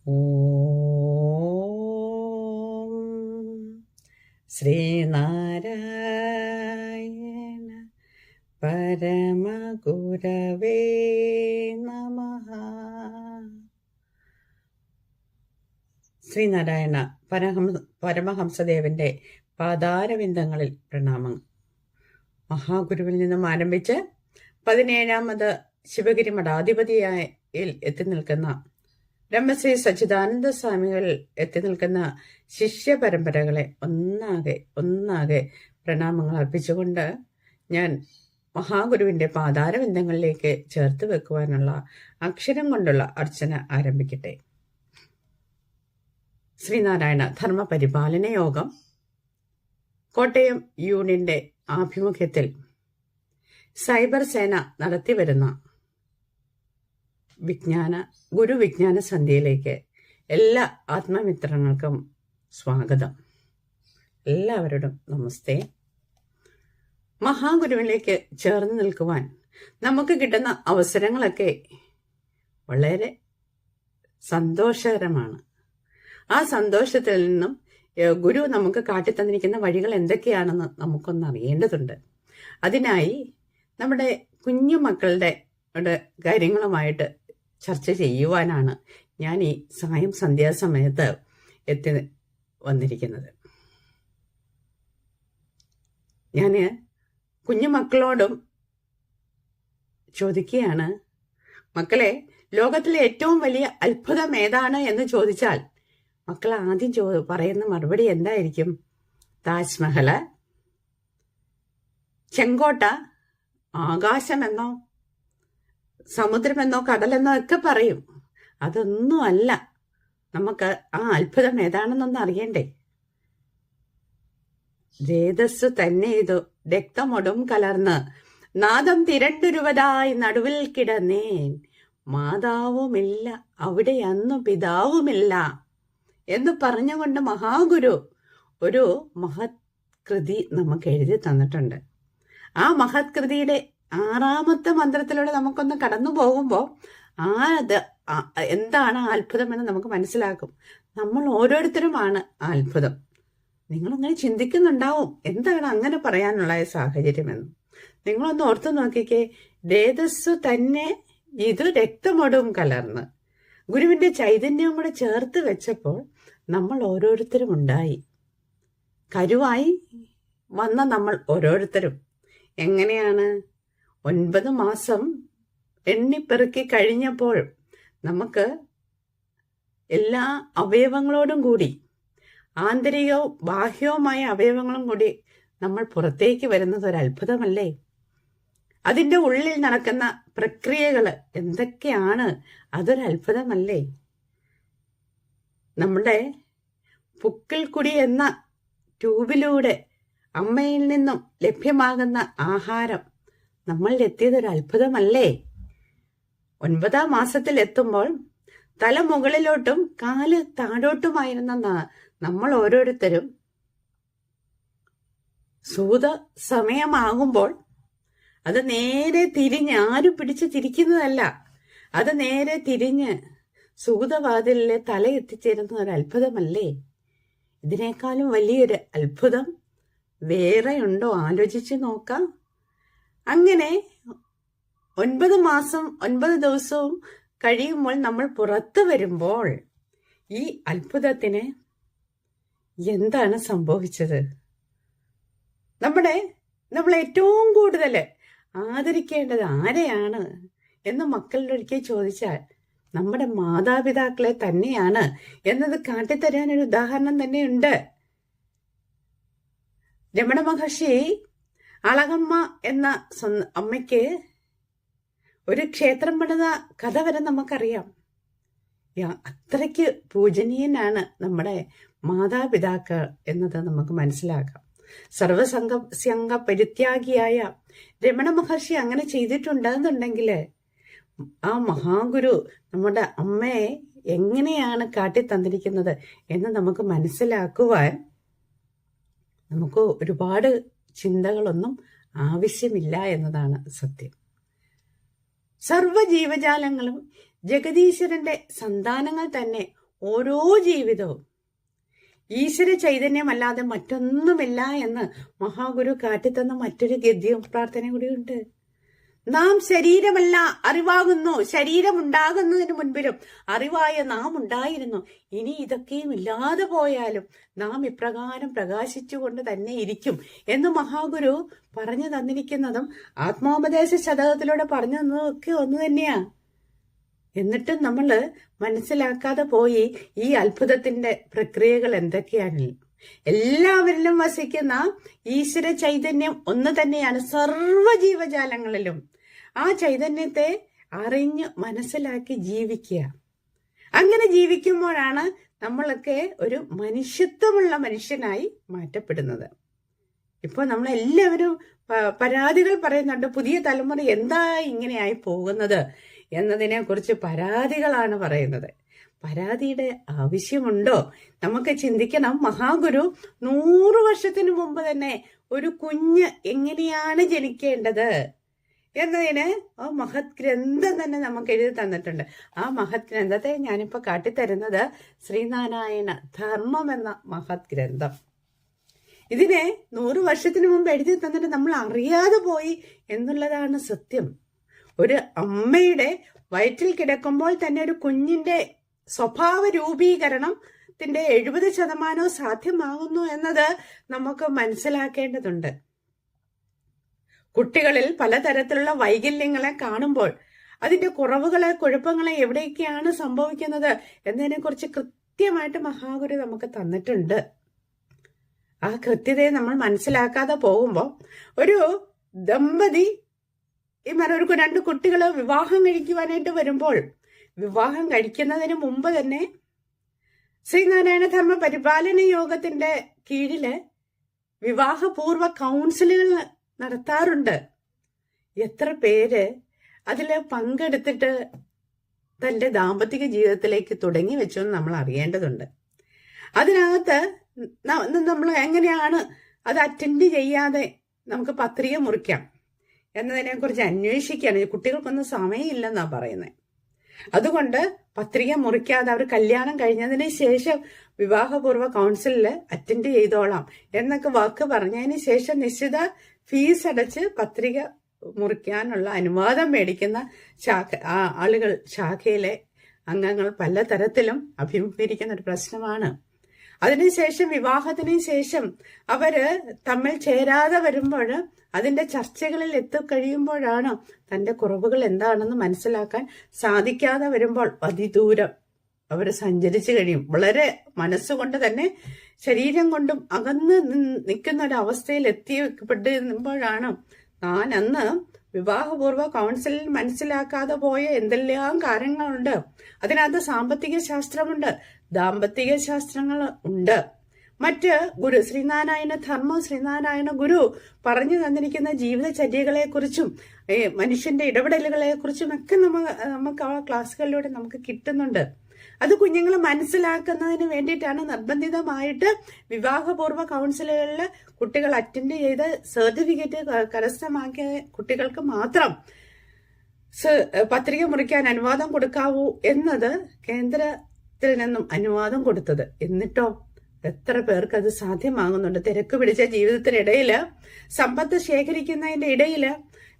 ഓം ശ്രീനാരായണ പരമഗുരവേ നമഃ. ശ്രീനാരായണ പരമഹംസദേവന്റെ പാതാരവിന്ദങ്ങളിൽ പ്രണാമം. മഹാഗുരുവിൽ നിന്നും ആരംഭിച്ച് 17ാമത് ശിവഗിരി മഠാധിപതിയായി എത്തി നിൽക്കുന്ന ബ്രഹ്മശ്രീ സച്ചിദാനന്ദ സ്വാമികൾ എത്തി നിൽക്കുന്ന ശിഷ്യ പരമ്പരകളെ ഒന്നാകെ പ്രണാമങ്ങൾ അർപ്പിച്ചുകൊണ്ട് ഞാൻ മഹാഗുരുവിന്റെ പാതാരവിന്ദങ്ങളിലേക്ക് ചേർത്ത് വെക്കുവാനുള്ള അക്ഷരം കൊണ്ടുള്ള അർച്ചന ആരംഭിക്കട്ടെ. ശ്രീനാരായണ ധർമ്മ പരിപാലന യോഗം കോട്ടയം യൂണിയന്റെ ആഭിമുഖ്യത്തിൽ സൈബർ സേന നടത്തിവരുന്ന ഗുരുവിജ്ഞാന സന്ധ്യയിലേക്ക് എല്ലാ ആത്മമിത്രങ്ങൾക്കും സ്വാഗതം. എല്ലാവരോടും നമസ്തേ. മഹാഗുരുവിലേക്ക് ചേർന്ന് നിൽക്കുവാൻ നമുക്ക് കിട്ടുന്ന അവസരങ്ങളൊക്കെ വളരെ സന്തോഷകരമാണ്. ആ സന്തോഷത്തിൽ നിന്നും ഗുരു നമുക്ക് കാട്ടിത്തന്നിരിക്കുന്ന വഴികൾ എന്തൊക്കെയാണെന്ന് നമുക്കൊന്ന് അറിയേണ്ടതുണ്ട്. അതിനായി നമ്മുടെ കുഞ്ഞു മക്കളുടെ കാര്യങ്ങളുമായിട്ട് ചർച്ച ചെയ്യുവാനാണ് ഞാൻ ഈ സന്ധ്യാസമയത്ത് എത്തി വന്നിരിക്കുന്നത്. ഞാൻ കുഞ്ഞു മക്കളോടും ചോദിക്കുകയാണ്, മക്കളെ, ലോകത്തിലെ ഏറ്റവും വലിയ അത്ഭുതം ഏതാണ് എന്ന് ചോദിച്ചാൽ മക്കൾ ആദ്യം പറയുന്ന മറുപടി എന്തായിരിക്കും? താജ്മഹല്, ചെങ്കോട്ട, ആകാശമെന്നോ സമുദ്രമെന്നോ കടലെന്നോ ഒക്കെ പറയും. അതൊന്നുമല്ല. നമുക്ക് ആ അത്ഭുതം ഏതാണെന്നൊന്നും അറിയണ്ടേ? രേതസ്സു തന്നെ ഇതു രക്തമൊടും കലർന്ന് നാദം തിരണ്ടുരുവതായി നടുവിൽ കിടന്നേൻ, മാതാവുമില്ല അവിടെ അന്നു പിതാവുമില്ല എന്ന് പറഞ്ഞുകൊണ്ട് മഹാഗുരു ഒരു മഹത് കൃതി നമുക്ക് എഴുതി തന്നിട്ടുണ്ട്. ആ മഹത് കൃതിയുടെ 6ാമത്തെ മന്ത്രത്തിലൂടെ നമുക്കൊന്ന് കടന്നു പോകുമ്പോൾ എന്താണ് ആ അത്ഭുതം എന്ന് നമുക്ക് മനസ്സിലാക്കും. നമ്മൾ ഓരോരുത്തരുമാണ് ആ അത്ഭുതം. നിങ്ങളങ്ങനെ ചിന്തിക്കുന്നുണ്ടാവും, എന്താണ് അങ്ങനെ പറയാനുള്ള സാഹചര്യമെന്ന്. നിങ്ങളൊന്ന് ഓർത്തു നോക്കിക്കേ. രേതസ്സു തന്നെ ഇത് രക്തമൊടും കലർന്ന് ഗുരുവിന്റെ ചൈതന്യവും കൂടെ ചേർത്ത് വെച്ചപ്പോൾ നമ്മൾ ഓരോരുത്തരും ഉണ്ടായി. കരുവായി വന്ന നമ്മൾ ഓരോരുത്തരും എങ്ങനെയാണ്? 9 മാസം എണ്ണിപ്പെറുക്കി കഴിഞ്ഞപ്പോൾ നമുക്ക് എല്ലാ അവയവങ്ങളോടും കൂടി, ആന്തരികവും ബാഹ്യവുമായ അവയവങ്ങളും കൂടി നമ്മൾ പുറത്തേക്ക് വരുന്നത് ഒരു അത്ഭുതമല്ലേ? അതിൻ്റെ ഉള്ളിൽ നടക്കുന്ന പ്രക്രിയകൾ എന്തൊക്കെയാണ്? അതൊരു അത്ഭുതമല്ലേ? നമ്മുടെ പുക്കിൾക്കുടി എന്ന ട്യൂബിലൂടെ അമ്മയിൽ നിന്നും ലഭ്യമാകുന്ന ആഹാരം നമ്മളിൽ എത്തിയതൊരു അത്ഭുതമല്ലേ? 9ാം മാസത്തിൽ എത്തുമ്പോൾ തല മുകളിലോട്ടും കാല് താഴോട്ടുമായിരുന്ന നമ്മൾ ഓരോരുത്തരും സൂത സമയമാകുമ്പോൾ അത് നേരെ തിരിഞ്ഞ്, ആരും പിടിച്ച് തിരിക്കുന്നതല്ല, അത് നേരെ തിരിഞ്ഞ് സൂതവാതിലിലെ തല എത്തിച്ചേരുന്ന ഒരു അത്ഭുതമല്ലേ? ഇതിനേക്കാളും വലിയൊരു അത്ഭുതം വേറെ ഉണ്ടോ? ആലോചിച്ച് നോക്കാം. അങ്ങനെ 9 മാസം 9 ദിവസവും കഴിയുമ്പോൾ നമ്മൾ പുറത്തു വരുമ്പോൾ ഈ അത്ഭുതത്തിന് എന്താണ് സംഭവിച്ചത്? നമ്മൾ ഏറ്റവും കൂടുതൽ ആദരിക്കേണ്ടത് ആരെയാണ് എന്ന് മക്കളുടെ ഒരിക്കൽ ചോദിച്ചാൽ നമ്മുടെ മാതാപിതാക്കളെ തന്നെയാണ് എന്നത് കാട്ടിത്തരാൻ ഒരു ഉദാഹരണം തന്നെയുണ്ട്. രമണ മഹർഷി അളകമ്മ എന്ന അമ്മയ്ക്ക് ഒരു ക്ഷേത്രം പണിത കഥ വരെ നമുക്കറിയാം. അത്രയ്ക്ക് പൂജനീയനാണ് നമ്മുടെ മാതാപിതാക്കൾ എന്നത് നമുക്ക് മനസ്സിലാക്കാം. സർവസംഘ പരിത്യാഗിയായ രമണ മഹർഷി അങ്ങനെ ചെയ്തിട്ടുണ്ടെന്നുണ്ടെങ്കിൽ ആ മഹാഗുരു നമ്മുടെ അമ്മയെ എങ്ങനെയാണ് കാട്ടിത്തന്നിരിക്കുന്നത് എന്ന് നമുക്ക് മനസ്സിലാക്കുവാൻ നമുക്ക് ഒരുപാട് ചിന്തകളൊന്നും ആവശ്യമില്ല എന്നതാണ് സത്യം. സർവ്വ ജീവജാലങ്ങളും ജഗദീശ്വരന്റെ സന്താനങ്ങൾ തന്നെ ഓരോ ജീവിതവും ഈശ്വര ചൈതന്യമല്ലാതെ മറ്റൊന്നുമില്ല എന്ന് മഹാഗുരു കാട്ടിത്തന്ന മറ്റൊരു ഗദ്യം പ്രാർത്ഥന കൂടിയുണ്ട്. നാം ശരീരമല്ല അറിവാകുന്നു, ശരീരമുണ്ടാകുന്നതിന് മുൻപിലും അറിവായ നാം ഉണ്ടായിരുന്നു. ഇനി ഇതൊക്കെയും ഇല്ലാതെ പോയാലും നാം ഇപ്രകാരം പ്രകാശിച്ചുകൊണ്ട് തന്നെ ഇരിക്കും എന്ന് മഹാഗുരു പറഞ്ഞു തന്നിരിക്കുന്നതും ആത്മോപദേശ ശതകത്തിലൂടെ പറഞ്ഞു തന്നതൊക്കെ ഒന്ന് തന്നെയാ. എന്നിട്ടും നമ്മൾ മനസ്സിലാക്കാതെ പോയി ഈ അത്ഭുതത്തിന്റെ പ്രക്രിയകൾ എന്തൊക്കെയാണ്. എല്ലാവരിലും വസിക്കുന്ന ഈശ്വര ചൈതന്യം ഒന്ന് തന്നെയാണ് സർവ്വ ജീവജാലങ്ങളിലും. ആ ചൈതന്യത്തെ അറിഞ്ഞ് മനസ്സിലാക്കി ജീവിക്കുക. അങ്ങനെ ജീവിക്കുമ്പോഴാണ് നമ്മളൊക്കെ ഒരു മനുഷ്യത്വമുള്ള മനുഷ്യനായി മാറ്റപ്പെടുന്നത്. ഇപ്പൊ നമ്മളെല്ലാവരും പരാതികൾ പറയുന്നുണ്ട്. പുതിയ തലമുറ എന്താ ഇങ്ങനെയായി പോകുന്നത് എന്നതിനെ കുറിച്ച് പരാതികളാണ് പറയുന്നത്. പരാതിയുടെ ആവശ്യമുണ്ടോ? നമുക്ക് ചിന്തിക്കണം. മഹാഗുരു 100 വർഷത്തിന് മുമ്പ് തന്നെ ഒരു കുഞ്ഞ് എങ്ങനെയാണ് ജനിക്കേണ്ടത് എന്നതിന് ആ മഹത് ഗ്രന്ഥം തന്നെ നമുക്ക് എഴുതി തന്നിട്ടുണ്ട്. ആ മഹത് ഗ്രന്ഥത്തെ ഞാനിപ്പോ കാട്ടിത്തരുന്നത് ശ്രീനാരായണ ധർമ്മം എന്ന മഹത് ഗ്രന്ഥം. ഇതിനെ 100 വർഷത്തിന് മുമ്പ് എഴുതി തന്നിട്ട് നമ്മൾ അറിയാതെ പോയി എന്നുള്ളതാണ് സത്യം. ഒരു അമ്മയുടെ വയറ്റിൽ കിടക്കുമ്പോൾ തന്നെ ഒരു കുഞ്ഞിന്റെ സ്വഭാവ രൂപീകരണത്തിന്റെ 70% സാധ്യമാകുന്നു എന്നത് നമുക്ക് മനസ്സിലാക്കേണ്ടതുണ്ട്. കുട്ടികളിൽ പലതരത്തിലുള്ള വൈകല്യങ്ങളെ കാണുമ്പോൾ അതിന്റെ കുറവുകളെ കുഴപ്പങ്ങളെ എവിടെയൊക്കെയാണ് സംഭവിക്കുന്നത് എന്നതിനെ കുറിച്ച് കൃത്യമായിട്ട് മഹാഗുരു നമുക്ക് തന്നിട്ടുണ്ട്. ആ കൃത്യതയെ നമ്മൾ മനസ്സിലാക്കാതെ പോകുമ്പോൾ ഒരു ദമ്പതി ഒരു 2 കുട്ടികൾ വിവാഹം കഴിക്കുവാനായിട്ട് വരുമ്പോൾ വിവാഹം കഴിക്കുന്നതിന് മുമ്പ് തന്നെ ശ്രീനാരായണ ധർമ്മ പരിപാലന യോഗത്തിന്റെ കീഴില് വിവാഹപൂർവ്വ കൗൺസിലുകൾ നടത്താറുണ്ട്. എത്ര പേര് അതില് പങ്കെടുത്തിട്ട് തന്റെ ദാമ്പത്തിക ജീവിതത്തിലേക്ക് തുടങ്ങി വെച്ചു എന്ന് നമ്മൾ അറിയേണ്ടതുണ്ട്. അതിനകത്ത് നമ്മൾ എങ്ങനെയാണ് അത് അറ്റൻഡ് ചെയ്യാതെ നമുക്ക് പത്രിക മുറിക്കാം എന്നതിനെ കുറിച്ച് അന്വേഷിക്കുകയാണ്. കുട്ടികൾക്കൊന്നും സമയമില്ലെന്നാ പറയുന്നത്. അതുകൊണ്ട് പത്രിക മുറിക്കാതെ അവർ കല്യാണം കഴിഞ്ഞതിന് ശേഷം വിവാഹപൂർവ്വ കൗൺസിലിൽ അറ്റൻഡ് ചെയ്തോളാം എന്നൊക്കെ വാക്ക് പറഞ്ഞതിന് ശേഷം നിശ്ചിത ഫീസ് അടച്ച് പത്രിക മുറിക്കാനുള്ള അനുവാദം മേടിക്കുന്ന ആളുകൾ, ശാഖയിലെ അംഗങ്ങൾ പലതരത്തിലും അഭിമുഖീകരിക്കുന്ന ഒരു പ്രശ്നമാണ്. അതിനുശേഷം വിവാഹത്തിന് ശേഷം അവര് തമ്മിൽ ചേരാതെ വരുമ്പോൾ അതിന്റെ ചർച്ചകളിൽ എത്തിക്കഴിയുമ്പോഴാണ് തന്റെ കുറവുകൾ എന്താണെന്ന് മനസ്സിലാക്കാൻ സാധിക്കാതെ വരുമ്പോൾ അതിദൂരം അവർ സഞ്ചരിച്ചു കഴിയും. വളരെ മനസ്സുകൊണ്ട് തന്നെ ശരീരം കൊണ്ടും അകന്ന് നിൽക്കുന്ന ഒരു അവസ്ഥയിൽ എത്തിപ്പെടുമ്പോഴാണ് താൻ അന്ന് വിവാഹപൂർവ്വ കൗൺസിലിൽ മനസ്സിലാക്കാതെ പോയ എന്തെല്ലാം കാര്യങ്ങളുണ്ട്. അതിനകത്ത് സാമ്പത്തിക ശാസ്ത്രമുണ്ട്, ദാമ്പത്തിക ശാസ്ത്രങ്ങൾ ഉണ്ട്. മറ്റ് ഗുരു ശ്രീനാരായണ ധർമ്മം ശ്രീനാരായണ ഗുരു പറഞ്ഞു തന്നിരിക്കുന്ന ജീവിതചര്യകളെ കുറിച്ചും മനുഷ്യന്റെ ഇടപെടലുകളെ കുറിച്ചും ഒക്കെ നമുക്ക് ആ ക്ലാസ്സുകളിലൂടെ നമുക്ക് കിട്ടുന്നുണ്ട്. അത് കുഞ്ഞുങ്ങൾ മനസ്സിലാക്കുന്നതിന് വേണ്ടിയിട്ടാണ് നിർബന്ധിതമായിട്ട് വിവാഹപൂർവ്വ കൗൺസിലുകളിൽ കുട്ടികൾ അറ്റൻഡ് ചെയ്ത് സർട്ടിഫിക്കറ്റ് കരസ്ഥമാക്കിയ കുട്ടികൾക്ക് മാത്രം പത്രിക മുറിക്കാൻ അനുവാദം കൊടുക്കാവൂ എന്നത് കേന്ദ്രത്തിൽ നിന്നും അനുവാദം കൊടുത്തത്. എന്നിട്ടോ എത്ര പേർക്ക് അത് സാധ്യമാകുന്നുണ്ട്? തിരക്ക് പിടിച്ച ജീവിതത്തിനിടയില് സമ്പത്ത് ശേഖരിക്കുന്നതിന്റെ ഇടയില്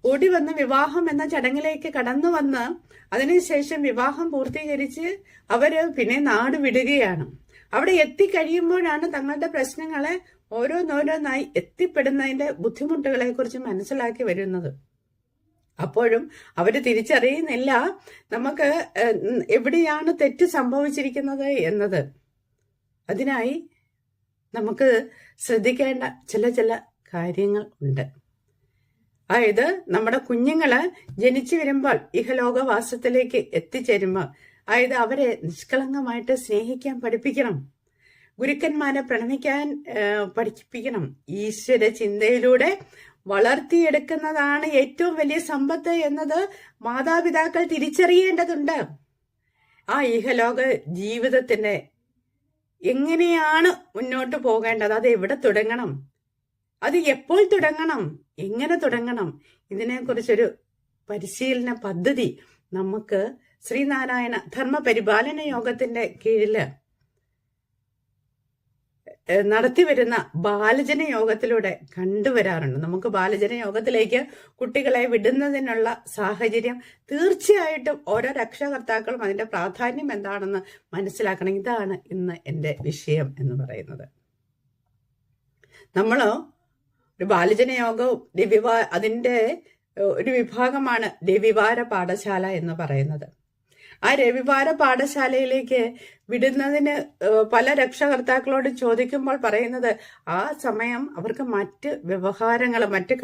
ഓടി വന്ന് വിവാഹം എന്ന ചടങ്ങിലേക്ക് കടന്നു വന്ന് അതിനുശേഷം വിവാഹം പൂർത്തീകരിച്ച് അവര് പിന്നെ നാട് വിടുകയാണ്. അവിടെ എത്തിക്കഴിയുമ്പോഴാണ് തങ്ങളുടെ പ്രശ്നങ്ങളെ ഓരോന്നോരോന്നായി എത്തിപ്പെടുന്നതിന്റെ ബുദ്ധിമുട്ടുകളെ കുറിച്ച് മനസ്സിലാക്കി വരുന്നത്. അപ്പോഴും അവര് തിരിച്ചറിയുന്നില്ല നമുക്ക് എവിടെയാണ് തെറ്റ് സംഭവിച്ചിരിക്കുന്നത് എന്നത്. അതിനായി നമുക്ക് ശ്രദ്ധിക്കേണ്ട ചില കാര്യങ്ങൾ ഉണ്ട്. അതായത് നമ്മുടെ കുഞ്ഞുങ്ങള് ജനിച്ചു വരുമ്പോൾ ഇഹലോകവാസത്തിലേക്ക് എത്തിച്ചേരുമ്പോൾ അതായത് അവരെ നിഷ്കളങ്കമായിട്ട് സ്നേഹിക്കാൻ പഠിപ്പിക്കണം. ഗുരുക്കന്മാരെ പ്രണമിക്കാൻ പഠിപ്പിക്കണം. ഈശ്വര ചിന്തയിലൂടെ വളർത്തിയെടുക്കുന്നതാണ് ഏറ്റവും വലിയ സമ്പത്ത് എന്നത് മാതാപിതാക്കൾ തിരിച്ചറിയേണ്ടതുണ്ട്. ആ ഇഹലോക ജീവിതത്തിന്റെ എങ്ങനെയാണ് മുന്നോട്ട് പോകേണ്ടത്, അത് എവിടെ തുടങ്ങണം, അത് എപ്പോൾ തുടങ്ങണം, എങ്ങനെ തുടങ്ങണം, ഇതിനെക്കുറിച്ചൊരു പരിശീലന പദ്ധതി നമുക്ക് ശ്രീനാരായണ ധർമ്മപരിപാലന യോഗത്തിന്റെ കീഴില് നടത്തിവരുന്ന ബാലജന യോഗത്തിലൂടെ കണ്ടുവരാറുണ്ട്. നമുക്ക് ബാലജന യോഗത്തിലേക്ക് കുട്ടികളെ വിടുന്നതിനുള്ള സാഹചര്യം തീർച്ചയായിട്ടും ഓരോ രക്ഷകർത്താക്കളും അതിന്റെ പ്രാധാന്യം എന്താണെന്ന് മനസ്സിലാക്കണം. ഇതാണ് ഇന്ന് എൻ്റെ വിഷയം എന്ന് പറയുന്നത്. നമ്മള് ഒരു ബാലജന യോഗവും അതിന്റെ ഒരു വിഭാഗമാണ് രവിവാര പാഠശാല എന്ന് പറയുന്നത്. ആ രവിവാര പാഠശാലയിലേക്ക് വിടുന്നതിന് പല രക്ഷകർത്താക്കളോട് ചോദിക്കുമ്പോൾ പറയുന്നത് ആ സമയം അവർക്ക് മറ്റ് വ്യവഹാരങ്ങൾ, മറ്റ്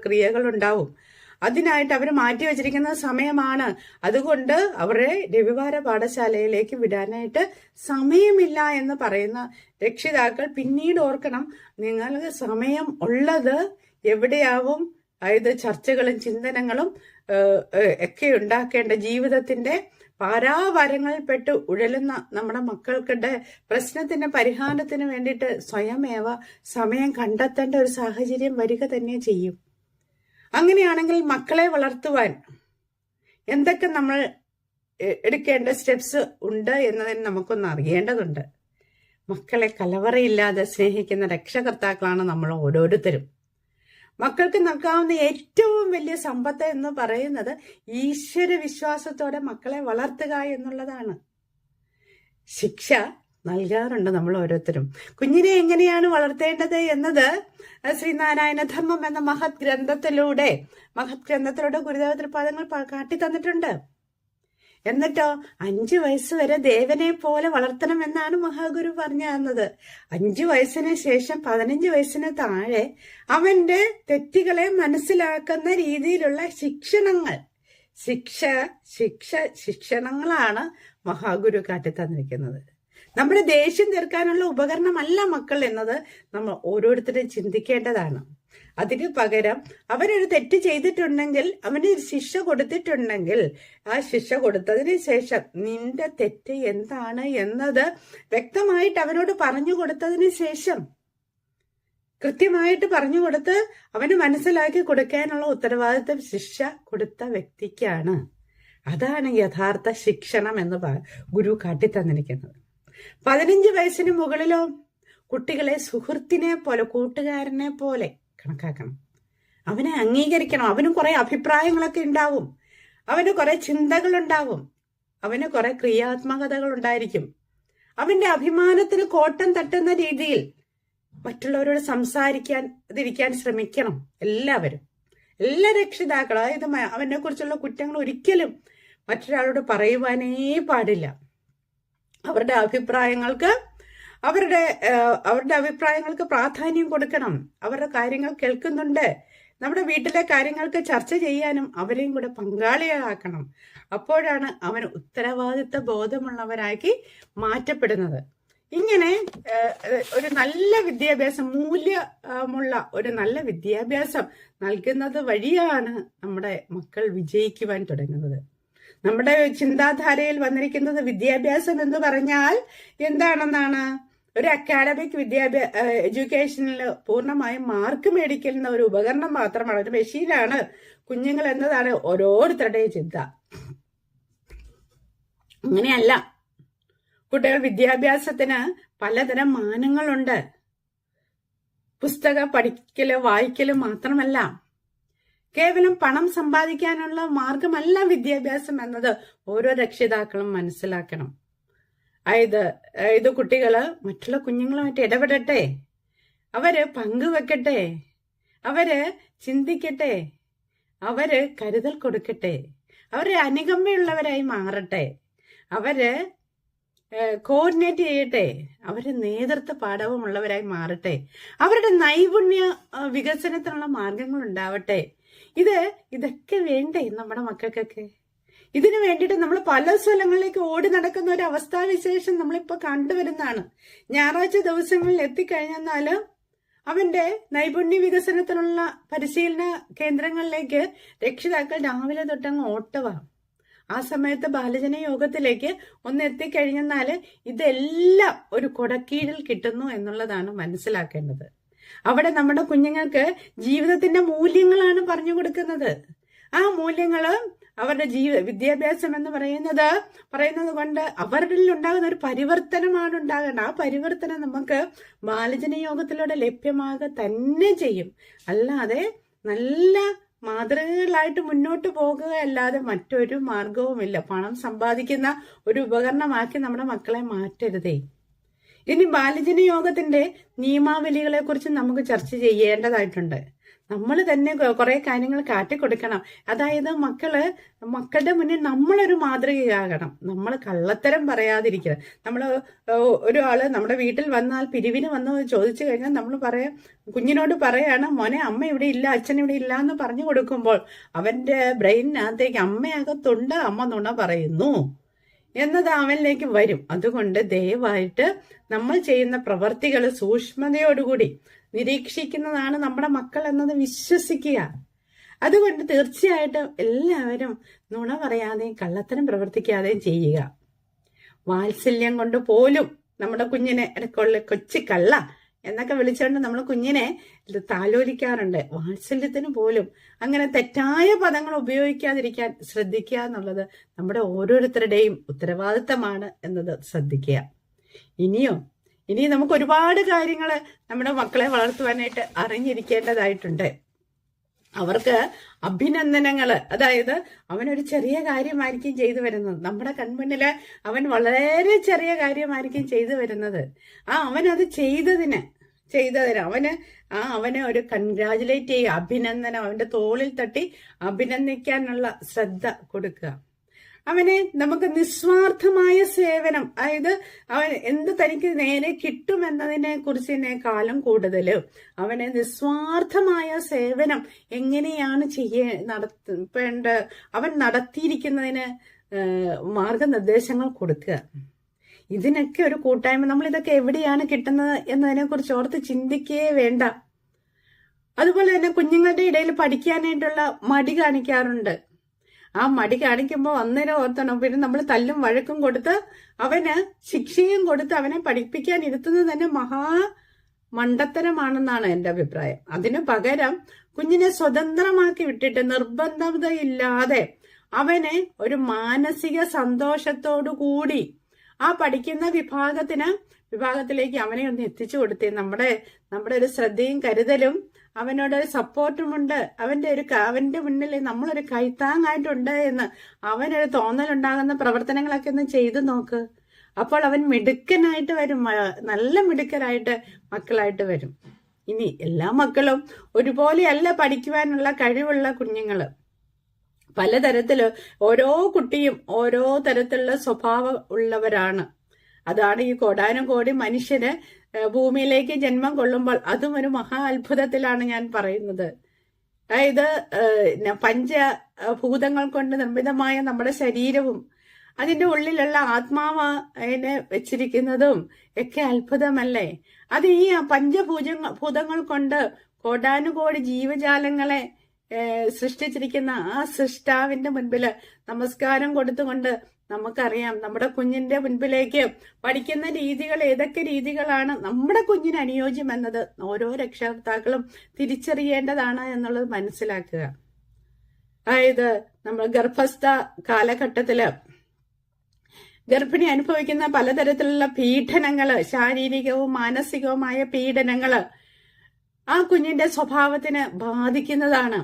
ക്രിയകൾ ഉണ്ടാവും. അതിനായിട്ട് അവർ മാറ്റി വെച്ചിരിക്കുന്ന സമയമാണ്. അതുകൊണ്ട് അവരെ രവിവാര പാഠശാലയിലേക്ക് വിടാനായിട്ട് സമയമില്ല എന്ന് പറയുന്ന രക്ഷിതാക്കൾ പിന്നീട് ഓർക്കണം, നിങ്ങൾക്ക് സമയം ഉള്ളത് എവിടെയാവും? അതായത് ചർച്ചകളും ചിന്തനങ്ങളും ഒക്കെ ഉണ്ടാക്കേണ്ട ജീവിതത്തിന്റെ പാരാവാരങ്ങളിൽപ്പെട്ട് ഉഴലുന്ന നമ്മുടെ മക്കൾക്കിടെ പ്രശ്നത്തിന്റെ പരിഹാരത്തിന് വേണ്ടിയിട്ട് സ്വയമേവ സമയം കണ്ടെത്തേണ്ട ഒരു സാഹചര്യം വരിക തന്നെ ചെയ്യും. അങ്ങനെയാണെങ്കിൽ മക്കളെ വളർത്തുവാൻ എന്തൊക്കെ നമ്മൾ എടുക്കേണ്ട സ്റ്റെപ്സ് ഉണ്ട് എന്നതിന് നമുക്കൊന്ന് അറിയേണ്ടതുണ്ട്. മക്കളെ കലവറയില്ലാതെ സ്നേഹിക്കുന്ന രക്ഷകർത്താക്കളാണ് നമ്മൾ ഓരോരുത്തരും. മക്കൾക്ക് നൽകാവുന്ന ഏറ്റവും വലിയ സമ്പത്ത് എന്ന് പറയുന്നത് ഈശ്വര വിശ്വാസത്തോടെ മക്കളെ വളർത്തുക എന്നുള്ളതാണ്. ശിക്ഷ നൽകാറുണ്ട് നമ്മൾ ഓരോരുത്തരും. കുഞ്ഞിനെ എങ്ങനെയാണ് വളർത്തേണ്ടത് എന്നത് ശ്രീനാരായണ ധർമ്മം എന്ന മഹത് ഗ്രന്ഥത്തിലൂടെ ഗുരുദേവ തൃപാദങ്ങൾ കാട്ടി തന്നിട്ടുണ്ട്. എന്നിട്ടോ 5 വയസ്സ് വരെ ദേവനെ പോലെ വളർത്തണമെന്നാണ് മഹാഗുരു പറഞ്ഞു തന്നത്. 5 വയസ്സിന് ശേഷം 15 വയസ്സിന് താഴെ അവന്റെ തെറ്റുകളെ മനസ്സിലാക്കുന്ന രീതിയിലുള്ള ശിക്ഷണങ്ങളാണ് മഹാഗുരു കാട്ടി തന്നിരിക്കുന്നത്. നമ്മുടെ ദേഷ്യം തീർക്കാനുള്ള ഉപകരണമല്ല മക്കൾ എന്നത് നമ്മൾ ഓരോരുത്തരും ചിന്തിക്കേണ്ടതാണ്. അതിന് പകരം അവരൊരു തെറ്റ് ചെയ്തിട്ടുണ്ടെങ്കിൽ, അവന് ശിക്ഷ കൊടുത്തിട്ടുണ്ടെങ്കിൽ, ആ ശിക്ഷ കൊടുത്തതിന് ശേഷം നിന്റെ തെറ്റ് എന്താണ് എന്നത് വ്യക്തമായിട്ട് അവനോട് പറഞ്ഞു കൊടുത്തതിന് ശേഷം, കൃത്യമായിട്ട് പറഞ്ഞു കൊടുത്ത് അവന് മനസ്സിലാക്കി കൊടുക്കാനുള്ള ഉത്തരവാദിത്വം ശിക്ഷ കൊടുത്ത വ്യക്തിക്കാണ്. അതാണ് യഥാർത്ഥ ശിക്ഷണം എന്ന് ഗുരു കാട്ടിത്തന്നിരിക്കുന്നത്. 15 വയസ്സിന് മുകളിലോ കുട്ടികളെ സുഹൃത്തിനെ പോലെ, കൂട്ടുകാരനെ പോലെ കണക്കാക്കണം. അവനെ അംഗീകരിക്കണം. അവന് കുറെ അഭിപ്രായങ്ങളൊക്കെ ഉണ്ടാവും, അവന് കുറെ ചിന്തകളുണ്ടാവും, അവന് കുറെ ക്രിയാത്മകതകൾ ഉണ്ടായിരിക്കും. അവന്റെ അഭിമാനത്തിന് കോട്ടം തട്ടുന്ന രീതിയിൽ മറ്റുള്ളവരോട് സംസാരിക്കാൻ ശ്രമിക്കണം. എല്ലാ രക്ഷിതാക്കളും. അതായത് അവനെ കുറിച്ചുള്ള കുറ്റങ്ങൾ ഒരിക്കലും മറ്റൊരാളോട് പറയുവാനേ പാടില്ല. അവരുടെ അഭിപ്രായങ്ങൾക്ക് പ്രാധാന്യം കൊടുക്കണം. അവരുടെ കാര്യങ്ങൾ കേൾക്കുന്നുണ്ട്. നമ്മുടെ വീട്ടിലെ കാര്യങ്ങൾക്ക് ചർച്ച ചെയ്യാനും അവരെയും കൂടെ പങ്കാളികളാക്കണം. അപ്പോഴാണ് അവൻ ഉത്തരവാദിത്വ ബോധമുള്ളവരാക്കി മാറ്റപ്പെടുന്നത്. ഇങ്ങനെ ഒരു നല്ല വിദ്യാഭ്യാസം, മൂല്യമുള്ള ഒരു നല്ല വിദ്യാഭ്യാസം നൽകുന്നത് വഴിയാണ് നമ്മുടെ മക്കൾ വിജയിക്കുവാൻ തുടങ്ങുന്നത്. നമ്മുടെ ചിന്താധാരയിൽ വന്നിരിക്കുന്നത് വിദ്യാഭ്യാസം എന്ന് പറഞ്ഞാൽ എന്താണെന്നാണ്? ഒരു അക്കാഡമിക് എഡ്യൂക്കേഷനിൽ പൂർണ്ണമായും മാർക്ക് മേടിക്കുന്ന ഒരു ഉപകരണം മാത്രമാണ്, ഒരു മെഷീനാണ് കുഞ്ഞുങ്ങൾ എന്നതാണ് ഓരോരുത്തരുടെയും ചിന്ത. അങ്ങനെയല്ല. കുട്ടികൾ വിദ്യാഭ്യാസത്തിന് പലതരം മാനങ്ങളുണ്ട്. പുസ്തകം പഠിക്കലും വായിക്കലും മാത്രമല്ല, കേവലം പണം സമ്പാദിക്കാനുള്ള മാർഗമല്ല വിദ്യാഭ്യാസം എന്നത് ഓരോ രക്ഷിതാക്കളും മനസ്സിലാക്കണം. ഇത് കുട്ടികള് മറ്റുള്ള കുഞ്ഞുങ്ങളുമായിട്ട് ഇടപെടട്ടെ, അവര് പങ്കുവെക്കട്ടെ, അവര് ചിന്തിക്കട്ടെ, അവര് കരുതൽ കൊടുക്കട്ടെ, അവര് അനുകമ്പയുള്ളവരായി മാറട്ടെ, അവര് കോർഡിനേറ്റ് ചെയ്യട്ടെ, അവര് നേതൃത്വ പാഠവുമുള്ളവരായി മാറട്ടെ, അവരുടെ നൈപുണ്യ വികസനത്തിനുള്ള മാർഗങ്ങൾ ഉണ്ടാവട്ടെ. ഇതൊക്കെ വേണ്ടേ നമ്മുടെ മക്കൾക്കൊക്കെ? ഇതിനു വേണ്ടിയിട്ട് നമ്മൾ പല സ്ഥലങ്ങളിലേക്ക് ഓടി നടക്കുന്ന ഒരു അവസ്ഥാവിശേഷം നമ്മളിപ്പോ കണ്ടുവരുന്നതാണ്. ഞായറാഴ്ച ദിവസങ്ങളിൽ എത്തിക്കഴിഞ്ഞാല് അവന്റെ നൈപുണ്യ വികസനത്തിനുള്ള പരിശീലന കേന്ദ്രങ്ങളിലേക്ക് രക്ഷിതാക്കൾ രാവിലെ തൊട്ടങ്ങ് ഓട്ടവാ. ആ സമയത്ത് ബാലജന യോഗത്തിലേക്ക് ഒന്ന് എത്തിക്കഴിഞ്ഞാല് ഇതെല്ലാം ഒരു കൊടക്കീഴിൽ കിട്ടുന്നു എന്നുള്ളതാണ് മനസ്സിലാക്കേണ്ടത്. അവിടെ നമ്മുടെ കുഞ്ഞുങ്ങൾക്ക് ജീവിതത്തിന്റെ മൂല്യങ്ങളാണ് പറഞ്ഞു കൊടുക്കുന്നത്. ആ മൂല്യങ്ങള് അവരുടെ വിദ്യാഭ്യാസം എന്ന് പറയുന്നത് കൊണ്ട് അവരിൽ ഉണ്ടാകുന്ന ഒരു പരിവർത്തനമാണ് ഉണ്ടാകേണ്ടത്. ആ പരിവർത്തനം നമുക്ക് ബാലജന യോഗത്തിലൂടെ ലഭ്യമാകുക തന്നെ ചെയ്യും. അല്ലാതെ നല്ല മാതൃകകളായിട്ട് മുന്നോട്ട് പോകുകയല്ലാതെ മറ്റൊരു മാർഗവുമില്ല. പണം സമ്പാദിക്കുന്ന ഒരു ഉപകരണമാക്കി നമ്മുടെ മക്കളെ മാറ്റരുതേ. ഇനി ബാലജന യോഗത്തിന്റെ നിയമാവലികളെ കുറിച്ച് നമുക്ക് ചർച്ച ചെയ്യേണ്ടതായിട്ടുണ്ട്. നമ്മൾ തന്നെ കുറെ കാര്യങ്ങൾ കാട്ടിക്കൊടുക്കണം. അതായത് മക്കളുടെ മുന്നിൽ നമ്മളൊരു മാതൃകയാകണം. നമ്മൾ കള്ളത്തരം പറയാതിരിക്കുക. ഒരാള് നമ്മുടെ വീട്ടിൽ വന്നാൽ പിരിവിന് വന്ന് ചോദിച്ചു കഴിഞ്ഞാൽ നമ്മൾ കുഞ്ഞിനോട് പറയാണ്, മോനെ അമ്മ ഇവിടെ ഇല്ല, അച്ഛൻ ഇവിടെ ഇല്ല എന്ന് പറഞ്ഞു കൊടുക്കുമ്പോൾ അവന്റെ ബ്രെയിനിനകത്തേക്ക് അമ്മയകത്തുണ്ട്, അമ്മ നുണ പറയുന്നു എന്നത് അവനിലേക്ക് വരും. അതുകൊണ്ട് ദയവായിട്ട് നമ്മൾ ചെയ്യുന്ന പ്രവർത്തികൾ സൂക്ഷ്മതയോടുകൂടി നിരീക്ഷിക്കുന്നതാണ് നമ്മുടെ മക്കൾ എന്നത് വിശ്വസിക്കുക. അതുകൊണ്ട് തീർച്ചയായിട്ടും എല്ലാവരും നുണ പറയാതെയും കള്ളത്തരം പ്രവർത്തിക്കാതെയും ചെയ്യുക. വാത്സല്യം കൊണ്ട് പോലും നമ്മുടെ കുഞ്ഞിനെ ഇടയ്ക്കുള്ള കൊച്ചു കള്ള എന്നൊക്കെ വിളിച്ചുകൊണ്ട് നമ്മൾ കുഞ്ഞിനെ താലോലിക്കാറുണ്ട്. വാത്സല്യത്തിന് പോലും അങ്ങനെ തെറ്റായ പദങ്ങൾ ഉപയോഗിക്കാതിരിക്കാൻ ശ്രദ്ധിക്കുക എന്നുള്ളത് നമ്മുടെ ഓരോരുത്തരുടെയും ഉത്തരവാദിത്തമാണ് എന്നത് ശ്രദ്ധിക്കുക. ഇനി നമുക്ക് ഒരുപാട് കാര്യങ്ങൾ നമ്മുടെ മക്കളെ വളർത്തുവാനായിട്ട് അറിഞ്ഞിരിക്കേണ്ടതായിട്ടുണ്ട്. അവർക്ക് അഭിനന്ദനങ്ങള്, അതായത് അവനൊരു ചെറിയ കാര്യമായിരിക്കും ചെയ്തു വരുന്നത്. നമ്മുടെ കൺമുന്നില് അവൻ വളരെ ചെറിയ കാര്യമായിരിക്കും ചെയ്തു വരുന്നത്. അവനത് ചെയ്തതിന് അവനെ ഒരു കൺഗ്രാജുലേറ്റ് ചെയ്യുക, അഭിനന്ദനം, അവന്റെ തോളിൽ തട്ടി അഭിനന്ദിക്കാനുള്ള ശ്രദ്ധ കൊടുക്കുക. അവനെ നമുക്ക് നിസ്വാർത്ഥമായ സേവനം, അതായത് അവൻ എന്ത് തനിക്ക് നേരെ കിട്ടുമെന്നതിനെ കുറിച്ചിനേക്കാളും കൂടുതൽ അവനെ നിസ്വാർത്ഥമായ സേവനം എങ്ങനെയാണ് അവൻ നടത്തിയിരിക്കുന്നതിന് മാർഗനിർദ്ദേശങ്ങൾ കൊടുക്കുക. ഇതിനൊക്കെ ഒരു കൂട്ടായ്മ. നമ്മൾ ഇതൊക്കെ എവിടെയാണ് കിട്ടുന്നത് എന്നതിനെ കുറിച്ച് ഓർത്ത് ചിന്തിക്കേ വേണ്ട. അതുപോലെ തന്നെ കുഞ്ഞുങ്ങളുടെ ഇടയിൽ പഠിക്കാനായിട്ടുള്ള മടി കാണിക്കാറുണ്ട്. ആ മടി കാണിക്കുമ്പോൾ അന്നേരം ഓർത്തണം. പിന്നെ നമ്മൾ തല്ലും വഴക്കും കൊടുത്ത് അവന് ശിക്ഷയും കൊടുത്ത് അവനെ പഠിപ്പിക്കാൻ ഇരുത്തുന്നത് തന്നെ മണ്ടത്തരമാണെന്നാണ് എൻ്റെ അഭിപ്രായം. അതിനു പകരം കുഞ്ഞിനെ സ്വതന്ത്രമാക്കി വിട്ടിട്ട് നിർബന്ധതയില്ലാതെ അവനെ ഒരു മാനസിക സന്തോഷത്തോടു കൂടി ആ പഠിക്കുന്ന വിഭാഗത്തിലേക്ക് അവനെ ഒന്ന് എത്തിച്ചു കൊടുത്തേ. നമ്മുടെ ഒരു ശ്രദ്ധയും കരുതലും അവനോടൊരു സപ്പോർട്ടുമുണ്ട്. അവന്റെ മുന്നിൽ നമ്മളൊരു കൈത്താങ്ങായിട്ടുണ്ട് എന്ന് അവനൊരു തോന്നലുണ്ടാകുന്ന പ്രവർത്തനങ്ങളൊക്കെ ഒന്ന് ചെയ്തു നോക്ക്. അപ്പോൾ അവൻ മിടുക്കനായിട്ട് വരും, നല്ല മിടുക്കനായിട്ട് മക്കളായിട്ട് വരും. ഇനി എല്ലാ മക്കളും ഒരുപോലെയല്ല പഠിക്കുവാനുള്ള കഴിവുള്ള കുഞ്ഞുങ്ങള്. പലതരത്തില് ഓരോ കുട്ടിയും ഓരോ തരത്തിലുള്ള സ്വഭാവം ഉള്ളവരാണ്. അതാണ് ഈ കോടാനുകോടി മനുഷ്യന് ഭൂമിയിലേക്ക് ജന്മം കൊള്ളുമ്പോൾ അതും ഒരു മഹാ അത്ഭുതത്തിലാണ് ഞാൻ പറയുന്നത്. അതായത് പഞ്ചഭൂതങ്ങൾ കൊണ്ട് നിർമ്മിതമായ നമ്മുടെ ശരീരവും അതിന്റെ ഉള്ളിലുള്ള ആത്മാവ് അതിനെ വെച്ചിരിക്കുന്നതും ഒക്കെ അത്ഭുതമല്ലേ? അത് ഈ ഭൂതങ്ങൾ കൊണ്ട് കോടാനുകോടി ജീവജാലങ്ങളെ സൃഷ്ടിച്ചിരിക്കുന്ന ആ സൃഷ്ടാവിന്റെ മുൻപില് നമസ്കാരം കൊടുത്തുകൊണ്ട് നമുക്കറിയാം നമ്മുടെ കുഞ്ഞിന്റെ മുൻപിലേക്ക് പഠിക്കുന്ന രീതികൾ ഏതൊക്കെ രീതികളാണ് നമ്മുടെ കുഞ്ഞിന് അനുയോജ്യം എന്നത് ഓരോ രക്ഷകർത്താക്കളും തിരിച്ചറിയേണ്ടതാണ് എന്നുള്ളത് മനസ്സിലാക്കുക. അതായത് നമ്മൾ ഗർഭസ്ഥ കാലഘട്ടത്തില് ഗർഭിണി അനുഭവിക്കുന്ന പലതരത്തിലുള്ള പീഡനങ്ങള്, ശാരീരികവും മാനസികവുമായ പീഡനങ്ങള് ആ കുഞ്ഞിന്റെ സ്വഭാവത്തിന് ബാധിക്കുന്നതാണ്.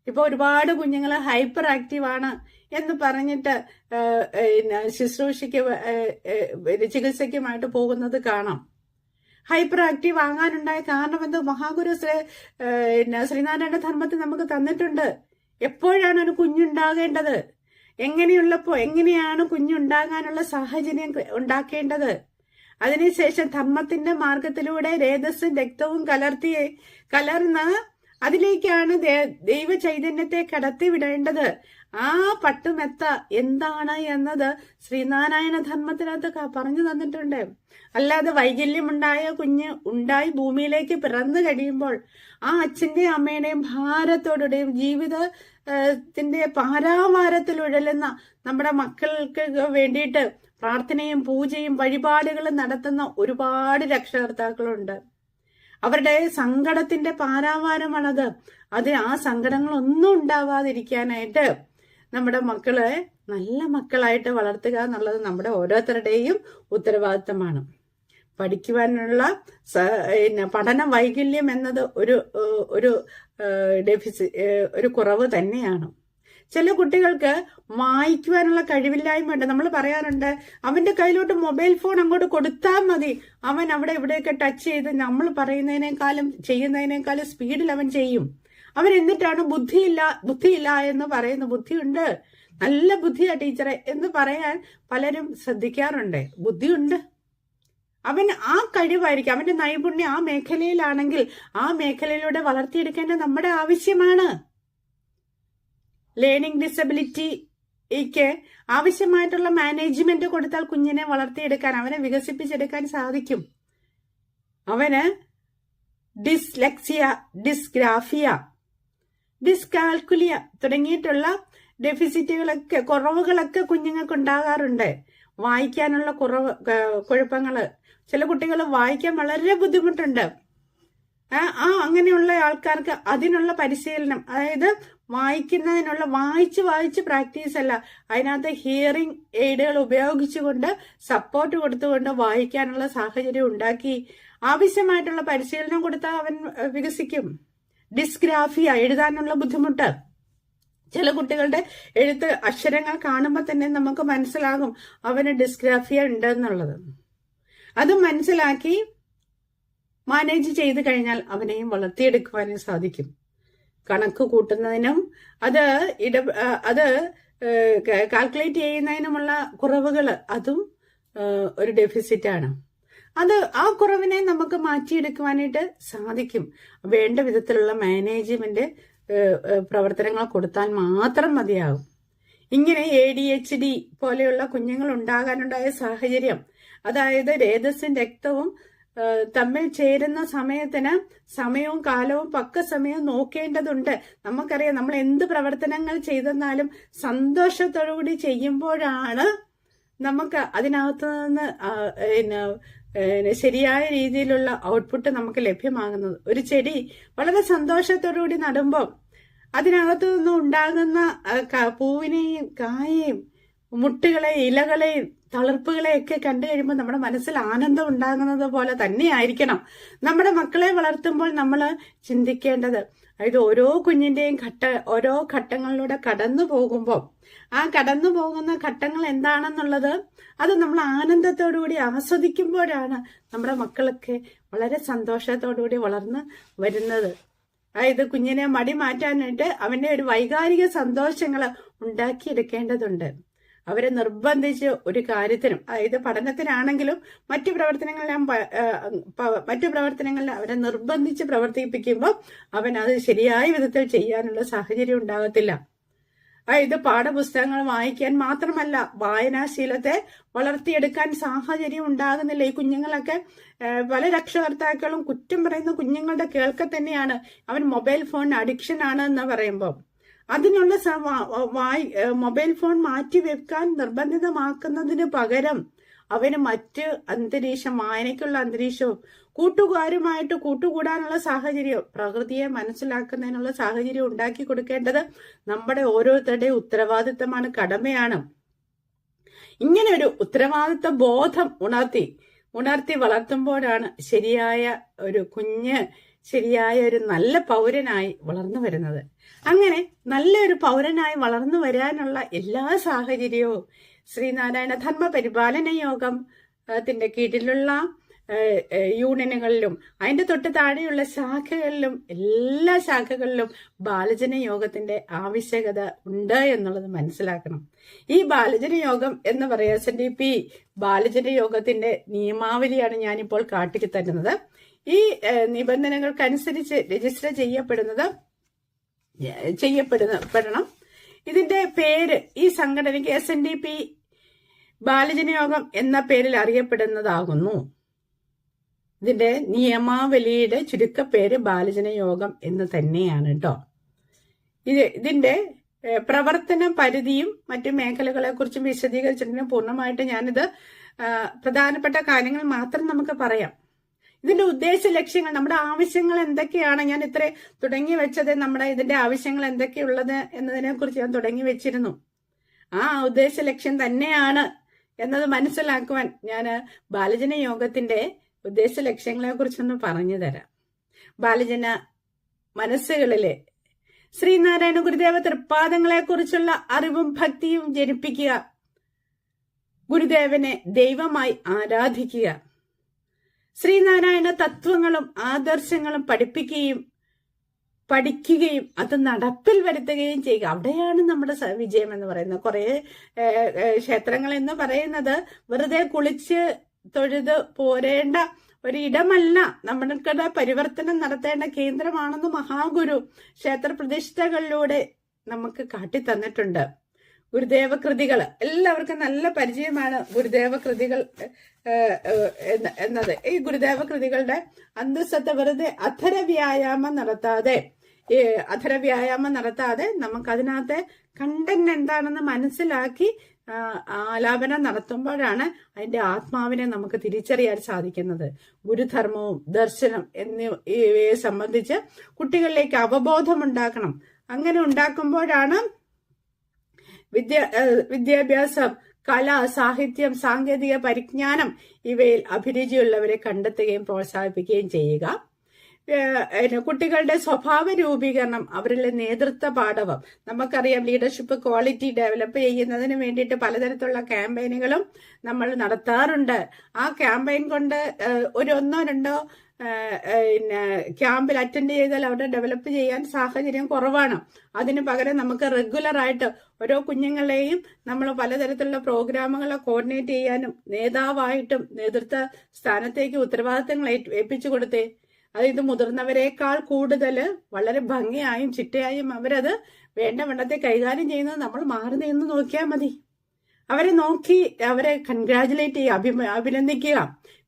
ഇപ്പൊ ഒരുപാട് കുഞ്ഞുങ്ങൾ ഹൈപ്പർ ആക്റ്റീവ് ആണ് എന്ന് പറഞ്ഞിട്ട് ചികിത്സയ്ക്കുമായിട്ട് പോകുന്നത് കാണാം. ഹൈപ്പർ ആക്റ്റീവ് ആകാനുണ്ടായ കാരണം എന്ത്? മഹാഗുരു ശ്രീനാരായണ ധർമ്മത്തിൽ നമുക്ക് തന്നിട്ടുണ്ട്. എപ്പോഴാണ് ഒരു കുഞ്ഞുണ്ടാകേണ്ടത്, എങ്ങനെയാണ് കുഞ്ഞുണ്ടാകാനുള്ള സാഹചര്യം ഉണ്ടാക്കേണ്ടത്, അതിനുശേഷം ധർമ്മത്തിന്റെ മാർഗത്തിലൂടെ രേതസ്സും രക്തവും കലർന്ന് അതിലേക്കാണ് ദൈവ ചൈതന്യത്തെ കടത്തിവിടേണ്ടത്. ആ പട്ടുമെത്ത എന്താണ് എന്നത് ശ്രീനാരായണ ധർമ്മത്തിനകത്ത് പറഞ്ഞു തന്നിട്ടുണ്ട്. അല്ലാതെ വൈകല്യമുണ്ടായ കുഞ്ഞ് ഉണ്ടായി ഭൂമിയിലേക്ക് പിറന്നു കഴിയുമ്പോൾ ആ അച്ഛന്റെയും അമ്മയുടെയും ഭാരത്തോടെയും ജീവിതത്തിന്റെ പാരാവാരത്തിൽ ഉഴലുന്ന നമ്മുടെ മക്കൾക്ക് വേണ്ടിയിട്ട് പ്രാർത്ഥനയും പൂജയും വഴിപാടുകളും നടത്തുന്ന ഒരുപാട് രക്ഷകർത്താക്കളുണ്ട്. അവരുടെ സങ്കടത്തിന്റെ പാരാവാരമാണത്. ആ സങ്കടങ്ങളൊന്നും ഉണ്ടാവാതിരിക്കാനായിട്ട് നമ്മുടെ മക്കളെ നല്ല മക്കളായിട്ട് വളർത്തുക എന്നുള്ളത് നമ്മുടെ ഓരോരുത്തരുടെയും ഉത്തരവാദിത്തമാണ്. പഠിക്കുവാനുള്ള പഠന വൈകല്യം എന്നത് ഒരു കുറവ് തന്നെയാണ്. ചില കുട്ടികൾക്ക് വായിക്കുവാനുള്ള കഴിവില്ലായ്മയുണ്ട്. നമ്മൾ പറയാറുണ്ട്, അവന്റെ കയ്യിലോട്ട് മൊബൈൽ ഫോൺ അങ്ങോട്ട് കൊടുത്താൽ മതി, അവൻ അവിടെ ഇവിടെയൊക്കെ ടച്ച് ചെയ്ത് നമ്മൾ പറയുന്നതിനേക്കാളും ചെയ്യുന്നതിനേക്കാളും സ്പീഡിൽ അവൻ ചെയ്യും. അവൻ എന്നിട്ടാണ് ബുദ്ധിയില്ല എന്ന് പറയുന്നു. ബുദ്ധിയുണ്ട്, നല്ല ബുദ്ധിയാ ടീച്ചറെ എന്ന് പറയാൻ പലരും ശ്രദ്ധിക്കാറുണ്ട്. ബുദ്ധിയുണ്ട്, അവൻ ആ കഴിവായിരിക്കും, അവന്റെ നൈപുണ്യം ആ മേഖലയിലാണെങ്കിൽ ആ മേഖലയിലൂടെ വളർത്തിയെടുക്കേണ്ടത് നമ്മുടെ ആവശ്യമാണ്. ലേണിംഗ് ഡിസബിലിറ്റിക്ക് ആവശ്യമായിട്ടുള്ള മാനേജ്മെന്റ് കൊടുത്താൽ കുഞ്ഞിനെ വളർത്തിയെടുക്കാൻ, അവനെ വികസിപ്പിച്ചെടുക്കാൻ സാധിക്കും. അവന് ഡിസ്ലെക്സിയ, ഡിസ്ഗ്രാഫിയ, ഡിസ്കാൽക്കുലിയ തുടങ്ങിയിട്ടുള്ള കുറവുകളൊക്കെ കുഞ്ഞുങ്ങൾക്ക് ഉണ്ടാകാറുണ്ട്. വായിക്കാനുള്ള കുഴപ്പങ്ങള്, ചില കുട്ടികൾ വായിക്കാൻ വളരെ ബുദ്ധിമുട്ടുണ്ട്. അങ്ങനെയുള്ള ആൾക്കാർക്ക് അതിനുള്ള പരിശീലനം, അതായത് വായിക്കുന്നതിനുള്ള വായിച്ച് പ്രാക്ടീസ് അല്ല, അതിനകത്ത് ഹിയറിംഗ് എയ്ഡുകൾ ഉപയോഗിച്ചുകൊണ്ട് സപ്പോർട്ട് കൊടുത്തുകൊണ്ട് വായിക്കാനുള്ള സാഹചര്യം ഉണ്ടാക്കി ആവശ്യമായിട്ടുള്ള പരിശീലനം കൊടുത്താൽ അവൻ വികസിക്കും. ഡിസ്ഗ്രാഫിയ, എഴുതാനുള്ള ബുദ്ധിമുട്ട്, ചില കുട്ടികളുടെ എഴുത്ത് അക്ഷരങ്ങൾ കാണുമ്പോൾ തന്നെ നമുക്ക് മനസ്സിലാകും അവന് ഡിസ്ഗ്രാഫിയ ഉണ്ടെന്നുള്ളത്. അത് മനസ്സിലാക്കി മാനേജ് ചെയ്ത് കഴിഞ്ഞാൽ അവനെയും വളർത്തിയെടുക്കുവാനും സാധിക്കും. കണക്ക് കൂട്ടുന്നതിനും അത് കാൽക്കുലേറ്റ് ചെയ്യുന്നതിനുമുള്ള കുറവുകൾ, അതും ഒരു ഡെഫിസിറ്റാണ്. ആ കുറവിനെ നമുക്ക് മാറ്റിയെടുക്കുവാനായിട്ട് സാധിക്കും. വേണ്ട വിധത്തിലുള്ള മാനേജ്മെന്റ് പ്രവർത്തനങ്ങൾ കൊടുത്താൽ മാത്രം മതിയാകും. ഇങ്ങനെ ADHD പോലെയുള്ള കുഞ്ഞുങ്ങൾ ഉണ്ടാകാനുണ്ടായ സാഹചര്യം, അതായത് രേതസ്സും രക്തവും തമ്മിൽ ചേരുന്ന സമയത്തിന് സമയവും കാലവും പക്ക സമയവും നോക്കേണ്ടതുണ്ട്. നമുക്കറിയാം, നമ്മൾ എന്ത് പ്രവർത്തനങ്ങൾ ചെയ്തെന്നാലും സന്തോഷത്തോടുകൂടി ചെയ്യുമ്പോഴാണ് നമുക്ക് അതിനകത്ത് നിന്ന് ശരിയായ രീതിയിലുള്ള ഔട്ട്പുട്ട് നമുക്ക് ലഭ്യമാകുന്നത്. ഒരു ചെടി വളരെ സന്തോഷത്തോടുകൂടി നടുമ്പോൾ അതിനകത്തു നിന്നും ഉണ്ടാകുന്ന പൂവിനെയും കായയും മുട്ടുകളെയും ഇലകളെയും തളിർപ്പുകളെയൊക്കെ കണ്ടു കഴിയുമ്പോൾ നമ്മുടെ മനസ്സിൽ ആനന്ദം ഉണ്ടാകുന്നത് പോലെ തന്നെയായിരിക്കണം നമ്മുടെ മക്കളെ വളർത്തുമ്പോൾ നമ്മൾ ചിന്തിക്കേണ്ടത്. അതായത് ഓരോ കുഞ്ഞിന്റെയും ഓരോ ഘട്ടങ്ങളിലൂടെ കടന്നു പോകുമ്പോൾ ആ കടന്നു പോകുന്ന ഘട്ടങ്ങൾ എന്താണെന്നുള്ളത് അത് നമ്മൾ ആനന്ദത്തോടുകൂടി ആസ്വദിക്കുമ്പോഴാണ് നമ്മുടെ മക്കളൊക്കെ വളരെ സന്തോഷത്തോടുകൂടി വളർന്ന് വരുന്നത്. അതായത് കുഞ്ഞിനെ മടി മാറ്റാനായിട്ട് അവന്റെ ഒരു വൈകാരിക സന്തോഷങ്ങൾ ഉണ്ടാക്കിയെടുക്കേണ്ടതുണ്ട്. അവരെ നിർബന്ധിച്ച് ഒരു കാര്യത്തിനും, അതായത് പഠനത്തിനാണെങ്കിലും മറ്റു പ്രവർത്തനങ്ങളിൽ അവരെ നിർബന്ധിച്ച് പ്രവർത്തിപ്പിക്കുമ്പോൾ അവൻ അത് ശരിയായ വിധത്തിൽ ചെയ്യാനുള്ള സാഹചര്യം ഉണ്ടാകത്തില്ല. അതായത് പാഠപുസ്തകങ്ങൾ വായിക്കാൻ മാത്രമല്ല, വായനാശീലത്തെ വളർത്തിയെടുക്കാൻ സാഹചര്യം ഉണ്ടാകുന്നില്ല. ഈ കുഞ്ഞുങ്ങളൊക്കെ പല രക്ഷകർത്താക്കളും കുറ്റം പറയുന്ന കുഞ്ഞുങ്ങളുടെ കേൾക്ക തന്നെയാണ് അവൻ മൊബൈൽ ഫോൺ അഡിക്ഷൻ ആണ് എന്ന് പറയുമ്പോൾ അതിനുള്ള മൊബൈൽ ഫോൺ മാറ്റിവെക്കാൻ നിർബന്ധിതമാക്കുന്നതിന് പകരം അവന് മറ്റ് അന്തരീക്ഷം, വായനയ്ക്കുള്ള അന്തരീക്ഷവും കൂട്ടുകാരുമായിട്ട് കൂട്ടുകൂടാനുള്ള സാഹചര്യം, പ്രകൃതിയെ മനസ്സിലാക്കുന്നതിനുള്ള സാഹചര്യം ഉണ്ടാക്കി കൊടുക്കേണ്ടത് നമ്മുടെ ഓരോരുത്തരുടെയും ഉത്തരവാദിത്തമാണ്, കടമയാണ്. ഇങ്ങനെ ഒരു ഉത്തരവാദിത്ത ബോധം ഉണർത്തി വളർത്തുമ്പോഴാണ് ശരിയായ ഒരു കുഞ്ഞ് ശരിയായ ഒരു നല്ല പൗരനായി വളർന്നു വരുന്നത്. അങ്ങനെ നല്ലൊരു പൗരനായി വളർന്നു വരാനുള്ള എല്ലാ സാഹചര്യവും ശ്രീനാരായണ ധർമ്മ പരിപാലന യോഗത്തിന്റെ കീഴിലുള്ള യൂണിയനുകളിലും അതിന്റെ തൊട്ട് താഴെയുള്ള ശാഖകളിലും എല്ലാ ശാഖകളിലും ബാലജന യോഗത്തിന്റെ ആവശ്യകത ഉണ്ട് എന്നുള്ളത് മനസ്സിലാക്കണം. ഈ ബാലജന യോഗം എന്ന് പറയുക SNDP ബാലജന യോഗത്തിന്റെ നിയമാവലിയാണ് ഞാനിപ്പോൾ കാട്ടി തരുന്നത്. ഈ നിബന്ധനകൾക്കനുസരിച്ച് രജിസ്റ്റർ ചെയ്യപ്പെടണം. ഇതിന്റെ പേര്, ഈ സംഘടനയ്ക്ക് SNDP ബാലജന യോഗം എന്ന പേരിൽ അറിയപ്പെടുന്നതാകുന്നു. ഇതിന്റെ നിയമാവലിയുടെ ചുരുക്കപ്പേര് ബാലജന യോഗം എന്ന് തന്നെയാണ് കേട്ടോ. ഇതിന്റെ പ്രവർത്തന പരിധിയും മറ്റു മേഖലകളെ കുറിച്ചും വിശദീകരിച്ചിട്ടുണ്ടെങ്കിൽ പൂർണ്ണമായിട്ട് ഞാനിത് പ്രധാനപ്പെട്ട കാര്യങ്ങൾ മാത്രം നമുക്ക് പറയാം. ഇതിന്റെ ഉദ്ദേശ ലക്ഷ്യങ്ങൾ, നമ്മുടെ ആവശ്യങ്ങൾ എന്തൊക്കെയാണ്, ഞാൻ ഇത്ര തുടങ്ങി വെച്ചത് നമ്മുടെ ഇതിന്റെ ആവശ്യങ്ങൾ എന്തൊക്കെയുള്ളത് എന്നതിനെ കുറിച്ച് ഞാൻ തുടങ്ങി വെച്ചിരുന്നു. ആ ഉദ്ദേശ ലക്ഷ്യം തന്നെയാണ് എന്നത് മനസ്സിലാക്കുവാൻ ഞാൻ ബാലജന യോഗത്തിന്റെ ഉദ്ദേശ ലക്ഷ്യങ്ങളെ കുറിച്ചൊന്ന് പറഞ്ഞു തരാം. ബാലജന മനസ്സുകളിലെ ശ്രീനാരായണ ഗുരുദേവ തൃപ്പാദങ്ങളെ കുറിച്ചുള്ള അറിവും ഭക്തിയും ജനിപ്പിക്കുക, ഗുരുദേവനെ ദൈവമായി ആരാധിക്കുക, ശ്രീനാരായണ തത്വങ്ങളും ആദർശങ്ങളും പഠിക്കുകയും അത് നടപ്പിൽ വരുത്തുകയും ചെയ്യുക. അവിടെയാണ് നമ്മുടെ വിജയം എന്ന് പറയുന്നത്. കുറെ ക്ഷേത്രങ്ങൾ എന്ന് പറയുന്നത് വെറുതെ കുളിച്ച് തൊഴുത് പോരേണ്ട ഒരിടമല്ല, നമ്മൾക്കുടെ പരിവർത്തനം നടത്തേണ്ട കേന്ദ്രമാണെന്ന് മഹാഗുരു ക്ഷേത്ര പ്രതിഷ്ഠകളിലൂടെ നമുക്ക് കാട്ടിത്തന്നിട്ടുണ്ട്. ഗുരുദേവ കൃതികൾ എല്ലാവർക്കും നല്ല പരിചയമാണ്. ഗുരുദേവ കൃതികൾ എന്നത് ഈ ഗുരുദേവ കൃതികളുടെ അന്തസ്സത്തെ വെറുതെ അധര വ്യായാമം നടത്താതെ നമുക്ക് അതിനകത്തെ കണ്ടന്റ് എന്താണെന്ന് മനസ്സിലാക്കി ആലാപനം നടത്തുമ്പോഴാണ് അതിന്റെ ആത്മാവിനെ നമുക്ക് തിരിച്ചറിയാൻ സാധിക്കുന്നത്. ഗുരുധർമ്മവും ദർശനം എന്നിവയെ സംബന്ധിച്ച് കുട്ടികളിലേക്ക് അവബോധം ഉണ്ടാക്കണം. അങ്ങനെ ഉണ്ടാക്കുമ്പോഴാണ് വിദ്യാഭ്യാസം, കല, സാഹിത്യം, സാങ്കേതിക പരിജ്ഞാനം ഇവയിൽ അഭിരുചിയുള്ളവരെ കണ്ടെത്തുകയും പ്രോത്സാഹിപ്പിക്കുകയും ചെയ്യുക. കുട്ടികളുടെ സ്വഭാവ രൂപീകരണം, അവരിലെ നേതൃത്വ പാഠവം. നമുക്കറിയാം, ലീഡർഷിപ്പ് ക്വാളിറ്റി ഡെവലപ്പ് ചെയ്യുന്നതിന് വേണ്ടിയിട്ട് പലതരത്തിലുള്ള ക്യാമ്പയിനുകളും നമ്മൾ നടത്താറുണ്ട്. ആ ക്യാമ്പയിൻ കൊണ്ട് ഒരു 1-2 ക്യാമ്പിൽ അറ്റൻഡ് ചെയ്താൽ അവിടെ ഡെവലപ്പ് ചെയ്യാൻ സാഹചര്യം കുറവാണ്. അതിന് പകരം നമുക്ക് റെഗുലർ ആയിട്ട് ഓരോ കുഞ്ഞുങ്ങളെയും നമ്മൾ പലതരത്തിലുള്ള പ്രോഗ്രാമുകളെ കോർഡിനേറ്റ് ചെയ്യാനും നേതാവായിട്ടും നേതൃത്വ സ്ഥാനത്തേക്ക് ഉത്തരവാദിത്തങ്ങൾ ഏൽപ്പിച്ചു കൊടുത്തേ. അതായത് മുതിർന്നവരെക്കാൾ കൂടുതൽ വളരെ ഭംഗിയായും ചിട്ടയായും അവരത് വേണ്ട വണ്ണത്തെ കൈകാര്യം ചെയ്യുന്നത് നമ്മൾ മാറി നിന്ന് നോക്കിയാൽ മതി. അവരെ നോക്കി അവരെ കൺഗ്രാജുലേറ്റ് ചെയ്യുക, അഭിനന്ദിക്കുക.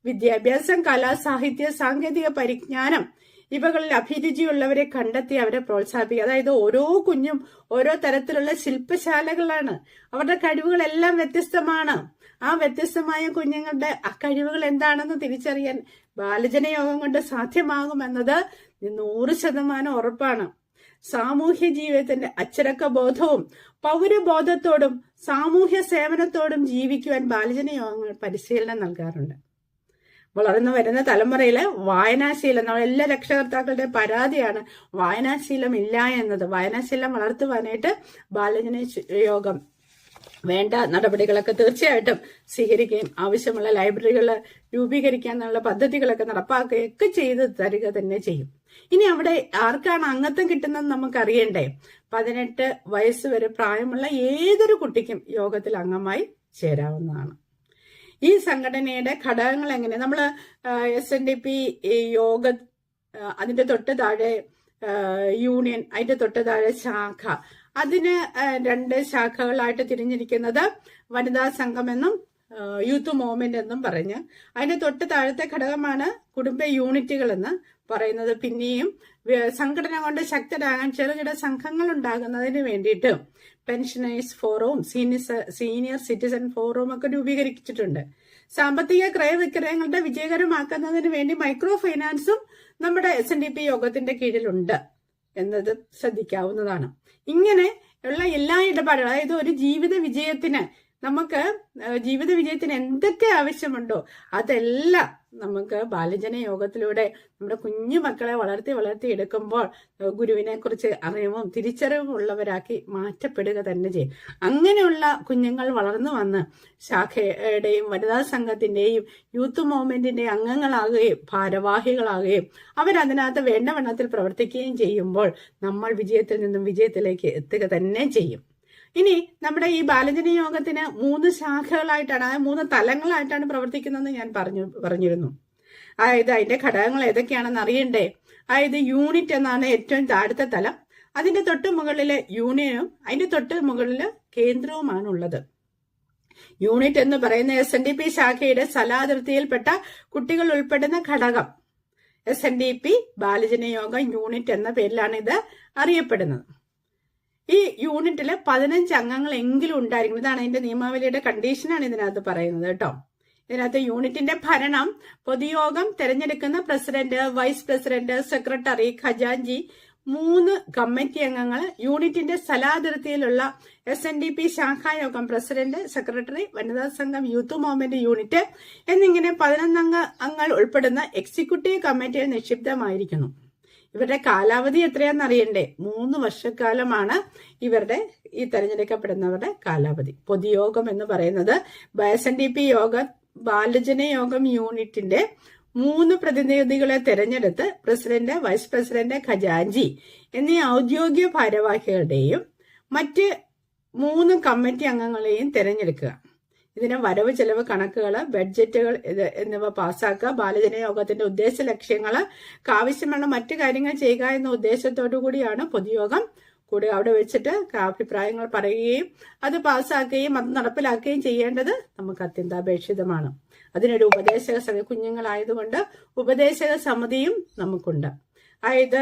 വിദ്യാഭ്യാസം, കല, സാഹിത്യ, സാങ്കേതിക പരിജ്ഞാനം ഇവകളിൽ അഭിരുചിയുള്ളവരെ കണ്ടെത്തി അവരെ പ്രോത്സാഹിപ്പിക്കുക. അതായത് ഓരോ കുഞ്ഞും ഓരോ തരത്തിലുള്ള ശില്പശാലകളാണ്. അവരുടെ കഴിവുകളെല്ലാം വ്യത്യസ്തമാണ്. ആ വ്യത്യസ്തമായ കുഞ്ഞുങ്ങളുടെ ആ കഴിവുകൾ എന്താണെന്ന് തിരിച്ചറിയാൻ ബാലജന യോഗം കൊണ്ട് സാധ്യമാകുമെന്നത് 100% ഉറപ്പാണ്. സാമൂഹ്യ ജീവിതത്തിന്റെ അച്ചടക്ക ബോധവും പൗരബോധത്തോടും സാമൂഹ്യ സേവനത്തോടും ജീവിക്കുവാൻ ബാലജന യോഗങ്ങൾ പരിശീലനം നൽകാറുണ്ട്. വളർന്നു വരുന്ന തലമുറയിലെ വായനാശീലം, എല്ലാ രക്ഷകർത്താക്കളുടെ പരാതിയാണ് വായനാശീലം ഇല്ല എന്നത്. വായനാശീലം വളർത്തുവാനായിട്ട് ബാലജന യോഗം വേണ്ട നടപടികളൊക്കെ തീർച്ചയായിട്ടും സ്വീകരിക്കുകയും ആവശ്യമുള്ള ലൈബ്രറികൾ രൂപീകരിക്കാനുള്ള പദ്ധതികളൊക്കെ നടപ്പാക്കുകയൊക്കെ ചെയ്ത് തരിക തന്നെ ചെയ്യും. ഇനി അവിടെ ആർക്കാണ് അംഗത്വം കിട്ടുന്നത് നമുക്കറിയണ്ടേ? 18 വയസ്സ് വരെ പ്രായമുള്ള ഏതൊരു കുട്ടിക്കും യോഗത്തിൽ അംഗമായി ചേരാവുന്നതാണ്. ഈ സംഘടനയുടെ ഘടകങ്ങൾ എങ്ങനെ? നമ്മൾ SNDP യോഗ, അതിന്റെ തൊട്ട് താഴെ യൂണിയൻ, അതിന്റെ തൊട്ട് താഴെ ശാഖ, അതിന് 2 ശാഖകളായിട്ട് തിരിഞ്ഞിരിക്കുന്നത് വനിതാ സംഘം എന്നും യൂത്ത് മൂവ്മെന്റ് എന്നും പറഞ്ഞ്, അതിന്റെ തൊട്ട് താഴത്തെ ഘടകമാണ് കുടുംബ യൂണിറ്റുകൾ എന്ന് പറയുന്നത്. പിന്നെയും സംഘടന കൊണ്ട് ശക്തരാകാൻ ചെറുകിട സംഘങ്ങൾ ഉണ്ടാകുന്നതിന് വേണ്ടിയിട്ട് പെൻഷനേഴ്സ് ഫോറവും സീനിയർ സിറ്റിസൺ ഫോറവും ഒക്കെ രൂപീകരിച്ചിട്ടുണ്ട്. സാമ്പത്തിക ക്രയവിക്രയങ്ങളുടെ വിജയകരമാക്കുന്നതിന് വേണ്ടി മൈക്രോ ഫൈനാൻസും നമ്മുടെ SNDP യോഗത്തിന്റെ കീഴിലുണ്ട് എന്നത് ശ്രദ്ധിക്കാവുന്നതാണ്. ഇങ്ങനെ ഉള്ള എല്ലാ ഇടപാടുകളും, അതായത് ഒരു ജീവിത വിജയത്തിന് എന്തൊക്കെ ആവശ്യമുണ്ടോ അതെല്ലാം നമുക്ക് ബാലജന യോഗത്തിലൂടെ നമ്മുടെ കുഞ്ഞു മക്കളെ വളർത്തി എടുക്കുമ്പോൾ ഗുരുവിനെ കുറിച്ച് അറിവും തിരിച്ചറിവും ഉള്ളവരാക്കി മാറ്റപ്പെടുക തന്നെ ചെയ്യും. അങ്ങനെയുള്ള കുഞ്ഞുങ്ങൾ വളർന്നു വന്ന് ശാഖയുടെയും വനിതാ സംഘത്തിന്റെയും യൂത്ത് മൂവ്മെന്റിന്റെയും അംഗങ്ങളാകുകയും ഭാരവാഹികളാകുകയും അവരതിനകത്ത് വേണ്ട വണ്ണത്തിൽ പ്രവർത്തിക്കുകയും ചെയ്യുമ്പോൾ നമ്മൾ വിജയത്തിൽ നിന്നും വിജയത്തിലേക്ക് എത്തുക തന്നെ ചെയ്യും. ഇനി നമ്മുടെ ഈ ബാലജന യോഗത്തിന് 3 ശാഖകളായിട്ടാണ്, അതായത് 3 തലങ്ങളായിട്ടാണ് പ്രവർത്തിക്കുന്നതെന്ന് ഞാൻ പറഞ്ഞിരുന്നു. അതായത് അതിന്റെ ഘടകങ്ങൾ ഏതൊക്കെയാണെന്ന് അറിയണ്ടേ? അതായത് യൂണിറ്റ് എന്നാണ് ഏറ്റവും താഴത്തെ തലം. അതിന്റെ തൊട്ട് മുകളില് യൂണിയനും അതിന്റെ തൊട്ട് മുകളില് കേന്ദ്രവുമാണ് ഉള്ളത്. യൂണിറ്റ് എന്ന് പറയുന്ന SNDP ശാഖയുടെ സ്ഥലാതിർത്തിയിൽപ്പെട്ട കുട്ടികൾ ഉൾപ്പെടുന്ന ഘടകം. SNDP ബാലജന യോഗം യൂണിറ്റ് എന്ന പേരിലാണ് ഇത് അറിയപ്പെടുന്നത്. ഈ യൂണിറ്റില് 15 അംഗങ്ങൾ എങ്കിലും ഉണ്ടായിരിക്കണം. ഇതാണ് അതിന്റെ നിയമാവലിയുടെ കണ്ടീഷനാണ് ഇതിനകത്ത് പറയുന്നത് കേട്ടോ. ഇതിനകത്ത് യൂണിറ്റിന്റെ ഭരണം പൊതുയോഗം തെരഞ്ഞെടുക്കുന്ന പ്രസിഡന്റ്, വൈസ് പ്രസിഡന്റ്, സെക്രട്ടറി, ഖജാൻജി, 3 കമ്മിറ്റി അംഗങ്ങൾ, യൂണിറ്റിന്റെ സ്ഥലാതിർത്തിയിലുള്ള SNDP ശാഖായോഗം പ്രസിഡന്റ്, സെക്രട്ടറി, വനിതാ സംഘം, യൂത്ത് മൂവ്മെന്റ് യൂണിറ്റ് എന്നിങ്ങനെ 11 അംഗങ്ങൾ ഉൾപ്പെടുന്ന എക്സിക്യൂട്ടീവ് കമ്മിറ്റിയിൽ നിക്ഷിപ്തമായിരിക്കുന്നു. ഇവരുടെ കാലാവധി എത്രയാണെന്ന് അറിയണ്ടേ? 3 വർഷക്കാലമാണ് ഇവരുടെ ഈ തെരഞ്ഞെടുക്കപ്പെടുന്നവരുടെ കാലാവധി. പൊതുയോഗം എന്ന് പറയുന്നത് SNDP യോഗം, ബാലജന യോഗം യൂണിറ്റിന്റെ 3 പ്രതിനിധികളെ തെരഞ്ഞെടുത്ത് പ്രസിഡന്റ്, വൈസ് പ്രസിഡന്റ്, ഖജാൻജി എന്നീ ഔദ്യോഗിക ഭാരവാഹികളുടെയും മറ്റ് 3 കമ്മിറ്റി അംഗങ്ങളെയും തെരഞ്ഞെടുക്കുക. ഇതിന് വരവ് ചെലവ് കണക്കുകൾ, ബഡ്ജറ്റുകൾ എന്നിവ പാസ്സാക്കുക. ബാലജന യോഗത്തിന്റെ ഉദ്ദേശ ലക്ഷ്യങ്ങൾ, ആവശ്യമുള്ള മറ്റു കാര്യങ്ങൾ ചെയ്യുക എന്ന ഉദ്ദേശത്തോടു കൂടിയാണ് പൊതുയോഗം കൂടി അവിടെ വെച്ചിട്ട് അഭിപ്രായങ്ങൾ പറയുകയും അത് പാസ്സാക്കുകയും അത് നടപ്പിലാക്കുകയും ചെയ്യേണ്ടത് നമുക്ക് അത്യന്താപേക്ഷിതമാണ്. അതിനൊരു ഉപദേശക സമിതി, കുഞ്ഞുങ്ങളായതുകൊണ്ട് ഉപദേശക സമിതിയും നമുക്കുണ്ട്. അതായത്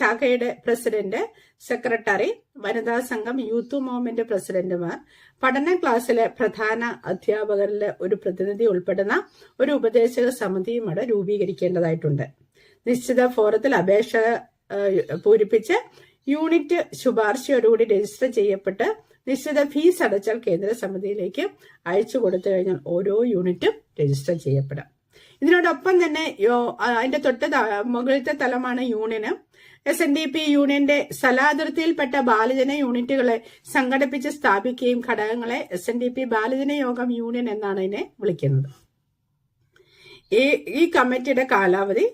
ശാഖയുടെ പ്രസിഡന്റ്, സെക്രട്ടറി, വനിതാ സംഘം, യൂത്ത് മൂവ്മെന്റ് പ്രസിഡന്റുമാർ, പഠന ക്ലാസ്സിലെ പ്രധാന അധ്യാപകരിലെ ഒരു പ്രതിനിധി ഉൾപ്പെടുന്ന ഒരു ഉപദേശക സമിതിയും അവിടെ രൂപീകരിക്കേണ്ടതായിട്ടുണ്ട്. നിശ്ചിത ഫോറത്തിൽ അപേക്ഷ പൂരിപ്പിച്ച് യൂണിറ്റ് ശുപാർശയോടുകൂടി രജിസ്റ്റർ ചെയ്യപ്പെട്ട് നിശ്ചിത ഫീസ് അടച്ചാൽ കേന്ദ്ര സമിതിയിലേക്ക് അയച്ചു കൊടുത്തു കഴിഞ്ഞാൽ ഓരോ യൂണിറ്റും രജിസ്റ്റർ ചെയ്യപ്പെടാം. ഇതിനോടൊപ്പം തന്നെ അതിന്റെ തൊട്ട് മുകളിലത്തെ തലമാണ് യൂണിയന്. SNDP യൂണിയന്റെ സ്ഥലാതിർത്തിയിൽപ്പെട്ട ബാലജന യൂണിറ്റുകളെ സംഘടിപ്പിച്ച് സ്ഥാപിക്കുകയും ഘടകങ്ങളെ SNDP ബാലജന യോഗം യൂണിയൻ എന്നാണ് ഇതിനെ വിളിക്കുന്നത്. ഈ കമ്മിറ്റിയുടെ കാലാവധി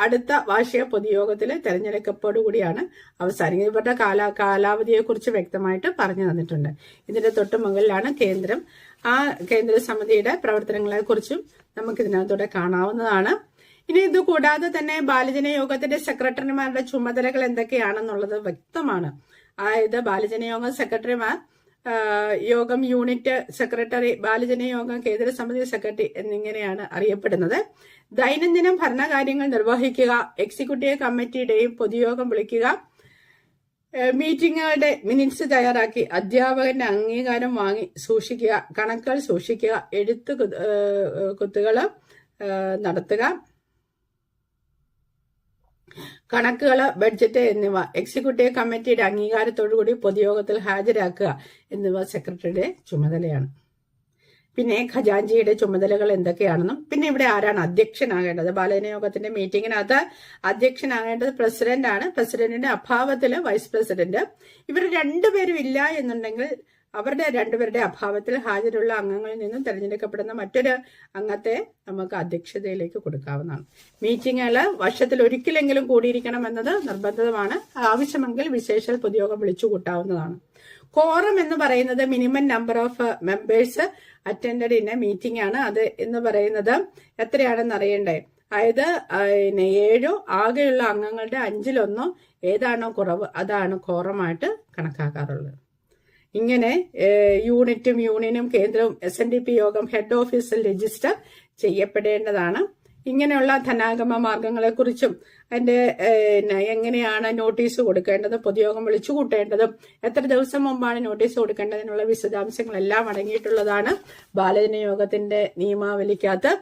അടുത്ത വാർഷിക പൊതുയോഗത്തിൽ തെരഞ്ഞെടുക്കപ്പോടുകൂടിയാണ് അവസാനിക്കുന്നത്. ഇവരുടെ കാലാവധിയെ കുറിച്ച് വ്യക്തമായിട്ട് പറഞ്ഞു തന്നിട്ടുണ്ട്. ഇതിന്റെ തൊട്ട് മുകളിലാണ് കേന്ദ്രം. ആ കേന്ദ്ര സമിതിയുടെ പ്രവർത്തനങ്ങളെ കുറിച്ചും നമുക്ക് ഇതിനകത്തൂടെ കാണാവുന്നതാണ്. ഇനി ഇത് കൂടാതെ തന്നെ ബാലജന യോഗത്തിന്റെ സെക്രട്ടറിമാരുടെ ചുമതലകൾ എന്തൊക്കെയാണെന്നുള്ളത് വ്യക്തമാണ്. അതായത് ബാലജന യോഗം സെക്രട്ടറിമാർ, യോഗം യൂണിറ്റ് സെക്രട്ടറി, ബാലജന യോഗം കേന്ദ്ര സമിതി സെക്രട്ടറി എന്നിങ്ങനെയാണ് അറിയപ്പെടുന്നത്. ദൈനംദിനം ഭരണകാര്യങ്ങൾ നിർവഹിക്കുക, എക്സിക്യൂട്ടീവ് കമ്മിറ്റിയുടെയും പൊതുയോഗം വിളിക്കുക, മീറ്റിങ്ങുകളുടെ മിനിറ്റ്സ് തയ്യാറാക്കി അധ്യാപകന്റെ അംഗീകാരം വാങ്ങി സൂക്ഷിക്കുക, കണക്കുകൾ സൂക്ഷിക്കുക, എഴുത്ത് കുത്തുകൾ നടത്തുക, കണക്കുകൾ, ബഡ്ജറ്റ് എന്നിവ എക്സിക്യൂട്ടീവ് കമ്മിറ്റിയുടെ അംഗീകാരത്തോടുകൂടി പൊതുയോഗത്തിൽ ഹാജരാക്കുക എന്നിവ സെക്രട്ടറിയുടെ ചുമതലയാണ്. പിന്നെ ഖജാൻജിയുടെ ചുമതലകൾ എന്തൊക്കെയാണെന്നും പിന്നെ ഇവിടെ ആരാണ് അധ്യക്ഷനാകേണ്ടത്? ബാലജന യോഗത്തിന്റെ മീറ്റിംഗിനകത്ത് അധ്യക്ഷനാകേണ്ടത് പ്രസിഡന്റ് ആണ്. പ്രസിഡന്റിന്റെ അഭാവത്തിൽ വൈസ് പ്രസിഡന്റ്. ഇവർ രണ്ടുപേരും ഇല്ല എന്നുണ്ടെങ്കിൽ അവരുടെ രണ്ടുപേരുടെ അഭാവത്തിൽ ഹാജരുള്ള അംഗങ്ങളിൽ നിന്നും തെരഞ്ഞെടുക്കപ്പെടുന്ന മറ്റൊരു അംഗത്തെ നമുക്ക് അധ്യക്ഷതയിലേക്ക് കൊടുക്കാവുന്നതാണ്. മീറ്റിംഗുകൾ വർഷത്തിൽ ഒരിക്കലെങ്കിലും കൂടിയിരിക്കണം എന്നത് നിർബന്ധമാണ്. ആവശ്യമെങ്കിൽ വിശേഷ പൊതുയോഗം വിളിച്ചു കൂട്ടാവുന്നതാണ്. കോറം എന്ന് പറയുന്നത് minimum number of members attended in A meeting ആണ്. അത് എന്ന് പറയുന്നത് എത്രയാണെന്ന് അറിയണ്ടേ? അതായത് 7 ആകെയുള്ള അംഗങ്ങളുടെ 5-1 ഏതാണോ കുറവ് അതാണ് കോറമായിട്ട് കണക്കാക്കാറുള്ളത്. ഇങ്ങനെ യൂണിറ്റും യൂണിയനും കേന്ദ്രവും SNDP യോഗം ഹെഡ് ഓഫീസിൽ രജിസ്റ്റർ ചെയ്യപ്പെടേണ്ടതാണ്. ഇങ്ങനെയുള്ള ധനാഗമ മാർഗങ്ങളെക്കുറിച്ചും അതിന്റെ എങ്ങനെയാണ് നോട്ടീസ് കൊടുക്കേണ്ടത്, പൊതുയോഗം വിളിച്ചു കൂട്ടേണ്ടതും എത്ര ദിവസം മുമ്പാണ് നോട്ടീസ് കൊടുക്കേണ്ടതിനുള്ള വിശദാംശങ്ങളെല്ലാം അടങ്ങിയിട്ടുള്ളതാണ് ബാലജന യോഗത്തിന്റെ നിയമാവലിക്കകത്ത്,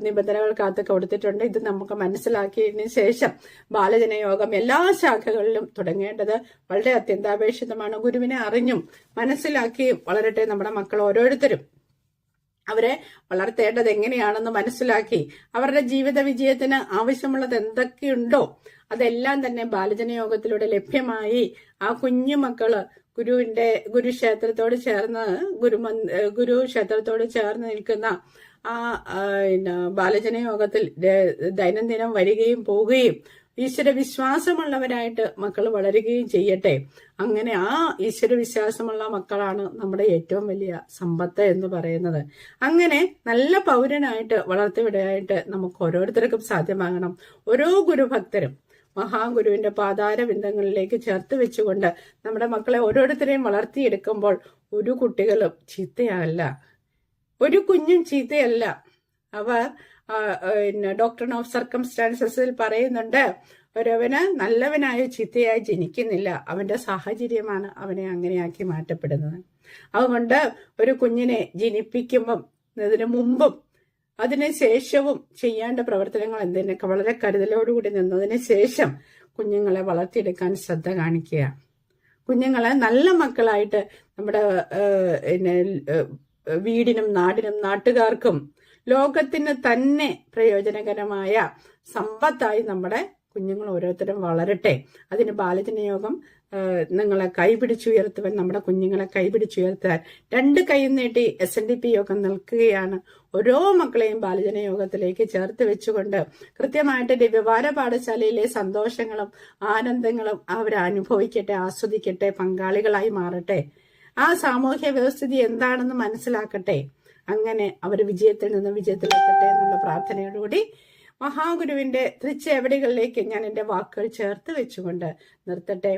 നിബന്ധനകൾക്കകത്ത് കൊടുത്തിട്ടുണ്ട്. ഇത് നമുക്ക് മനസ്സിലാക്കിയതിനു ശേഷം ബാലജന യോഗം എല്ലാ ശാഖകളിലും തുടങ്ങേണ്ടത് വളരെ അത്യന്താപേക്ഷിതമാണ്. ഗുരുവിനെ അറിഞ്ഞും മനസ്സിലാക്കിയും വളരട്ടെ നമ്മുടെ മക്കൾ ഓരോരുത്തരും. അവരെ വളർത്തേണ്ടത് എങ്ങനെയാണെന്ന് മനസ്സിലാക്കി അവരുടെ ജീവിത വിജയത്തിന് ആവശ്യമുള്ളത് എന്തൊക്കെയുണ്ടോ അതെല്ലാം തന്നെ ബാലജന യോഗത്തിലൂടെ ലഭ്യമായി ആ കുഞ്ഞുമക്കള് ഗുരുക്ഷേത്രത്തോട് ചേർന്ന് ഗുരുക്ഷേത്രത്തോട് ചേർന്ന് നിൽക്കുന്ന ആ ബാലജന യോഗത്തിൽ ദൈനംദിനം വരികയും പോവുകയും ഈശ്വര വിശ്വാസമുള്ളവരായിട്ട് മക്കൾ വളരുകയും ചെയ്യട്ടെ. അങ്ങനെ ആ ഈശ്വര വിശ്വാസമുള്ള മക്കളാണ് നമ്മുടെ ഏറ്റവും വലിയ സമ്പത്ത് എന്ന് പറയുന്നത്. അങ്ങനെ നല്ല പൗരനായിട്ട് വളർത്തിവിടാനായിട്ട് നമുക്ക് ഓരോരുത്തർക്കും സാധ്യമാകണം. ഓരോ ഗുരുഭക്തരും മഹാഗുരുവിന്റെ പാതാര ബിന്ദങ്ങളിലേക്ക് ചേർത്ത് വെച്ചുകൊണ്ട് നമ്മുടെ മക്കളെ ഓരോരുത്തരെയും വളർത്തിയെടുക്കുമ്പോൾ ഒരു കുട്ടികളും ചീത്തയല്ല, ഒരു കുഞ്ഞും ചീത്തയല്ല. അവർ ഡോക്ടർ ഓഫ് സർക്കംസ്റ്റാൻസസിൽ പറയുന്നുണ്ട്, ഒരുവന് നല്ലവനായ ചീത്തയായി ജനിക്കുന്നില്ല, അവന്റെ സാഹചര്യമാണ് അവനെ അങ്ങനെയാക്കി മാറ്റപ്പെടുന്നത്. അതുകൊണ്ട് ഒരു കുഞ്ഞിനെ ജനിപ്പിക്കുമ്പം അതിനു മുമ്പും അതിന് ശേഷവും ചെയ്യേണ്ട പ്രവർത്തനങ്ങൾ എന്തിനൊക്കെ വളരെ കരുതലോടുകൂടി നിന്നതിന് ശേഷം കുഞ്ഞുങ്ങളെ വളർത്തിയെടുക്കാൻ ശ്രദ്ധ കാണിക്കുക. കുഞ്ഞുങ്ങളെ നല്ല മക്കളായിട്ട് നമ്മുടെ വീടിനും നാടിനും നാട്ടുകാർക്കും ലോകത്തിന് തന്നെ പ്രയോജനകരമായ സമ്പത്തായി നമ്മുടെ കുഞ്ഞുങ്ങൾ ഓരോരുത്തരും വളരട്ടെ. അതിന് ബാലജനയോഗം നിങ്ങളെ കൈപിടിച്ചുയർത്തുവാൻ, നമ്മുടെ കുഞ്ഞുങ്ങളെ കൈപിടിച്ചുയർത്താൻ 2 കൈ നീട്ടി SNDP യോഗം നിൽക്കുകയാണ്. ഓരോ മക്കളെയും ബാലജന യോഗത്തിലേക്ക് ചേർത്ത് വെച്ചുകൊണ്ട് കൃത്യമായിട്ട് ദിവ്യവാര പാഠശാലയിലെ സന്തോഷങ്ങളും ആനന്ദങ്ങളും അവരനുഭവിക്കട്ടെ, ആസ്വദിക്കട്ടെ, പങ്കാളികളായി മാറട്ടെ. ആ സാമൂഹ്യ വ്യവസ്ഥിതി എന്താണെന്ന് മനസ്സിലാക്കട്ടെ. അങ്ങനെ അവർ വിജയത്തിൽ നിന്ന് വിജയത്തിലെത്തട്ടെ എന്നുള്ള പ്രാർത്ഥനയോടുകൂടി മഹാഗുരുവിന്റെ തൃച്ചേവടികളിലേക്ക് ഞാൻ എൻ്റെ വാക്കുകൾ ചേർത്ത് വെച്ചുകൊണ്ട് നിർത്തട്ടെ.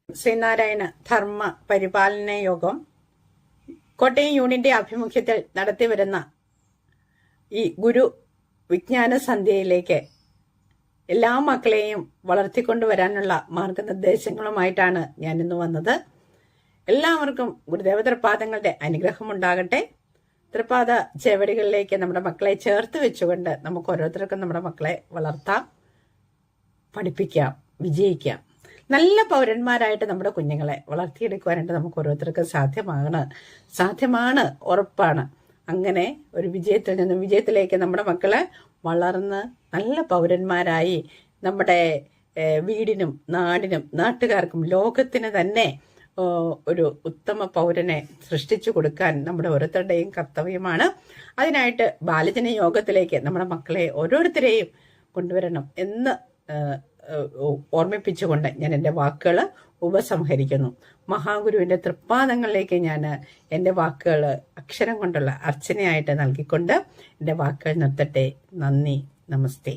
ശ്രീനാരായണ ധർമ്മ പരിപാലന യോഗം കോട്ടയം യൂണിയന്റെ ആഭിമുഖ്യത്തിൽ നടത്തിവരുന്ന ഈ ഗുരു വിജ്ഞാന സന്ധ്യയിലേക്ക് എല്ലാ മക്കളെയും വളർത്തിക്കൊണ്ടുവരാനുള്ള മാർഗനിർദ്ദേശങ്ങളുമായിട്ടാണ് ഞാൻ ഇന്ന് വന്നത്. എല്ലാവർക്കും ഗുരുദേവ തൃപ്പാദങ്ങളുടെ അനുഗ്രഹം ഉണ്ടാകട്ടെ. തൃപ്പാദ ചേവടികളിലേക്ക് നമ്മുടെ മക്കളെ ചേർത്ത് വെച്ചുകൊണ്ട് നമുക്ക് ഓരോരുത്തർക്കും നമ്മുടെ മക്കളെ വളർത്താം, പഠിപ്പിക്കാം, വിജയിക്കാം. നല്ല പൗരന്മാരായിട്ട് നമ്മുടെ കുഞ്ഞുങ്ങളെ വളർത്തിയെടുക്കുവാനായിട്ട് നമുക്ക് ഓരോരുത്തർക്കും സാധ്യമാണ്, ഉറപ്പാണ്. അങ്ങനെ ഒരു വിജയത്തിൽ നിന്ന് വിജയത്തിലേക്ക് നമ്മുടെ മക്കളെ വളർന്ന് നല്ല പൗരന്മാരായി നമ്മുടെ വീടിനും നാടിനും നാട്ടുകാർക്കും ലോകത്തിന് തന്നെ ഒരു ഉത്തമ പൗരനെ സൃഷ്ടിച്ചു കൊടുക്കാൻ നമ്മുടെ ഓരോരുത്തരുടെയും കർത്തവ്യമാണ്. അതിനായിട്ട് ബാലജന യോഗത്തിലേക്ക് നമ്മുടെ മക്കളെ ഓരോരുത്തരെയും കൊണ്ടുവരണം എന്ന് ഓർമ്മിപ്പിച്ചുകൊണ്ട് ഞാൻ എൻ്റെ വാക്കുകൾ ഉപസംഹരിക്കുന്നു. മഹാഗുരുവിൻ്റെ തൃപ്പാദങ്ങളിലേക്ക് ഞാൻ എൻ്റെ വാക്കുകൾ അക്ഷരം കൊണ്ടുള്ള അർച്ചനയായിട്ട് നൽകിക്കൊണ്ട് എൻ്റെ വാക്കുകൾ നിർത്തട്ടെ. നന്ദി, നമസ്തേ.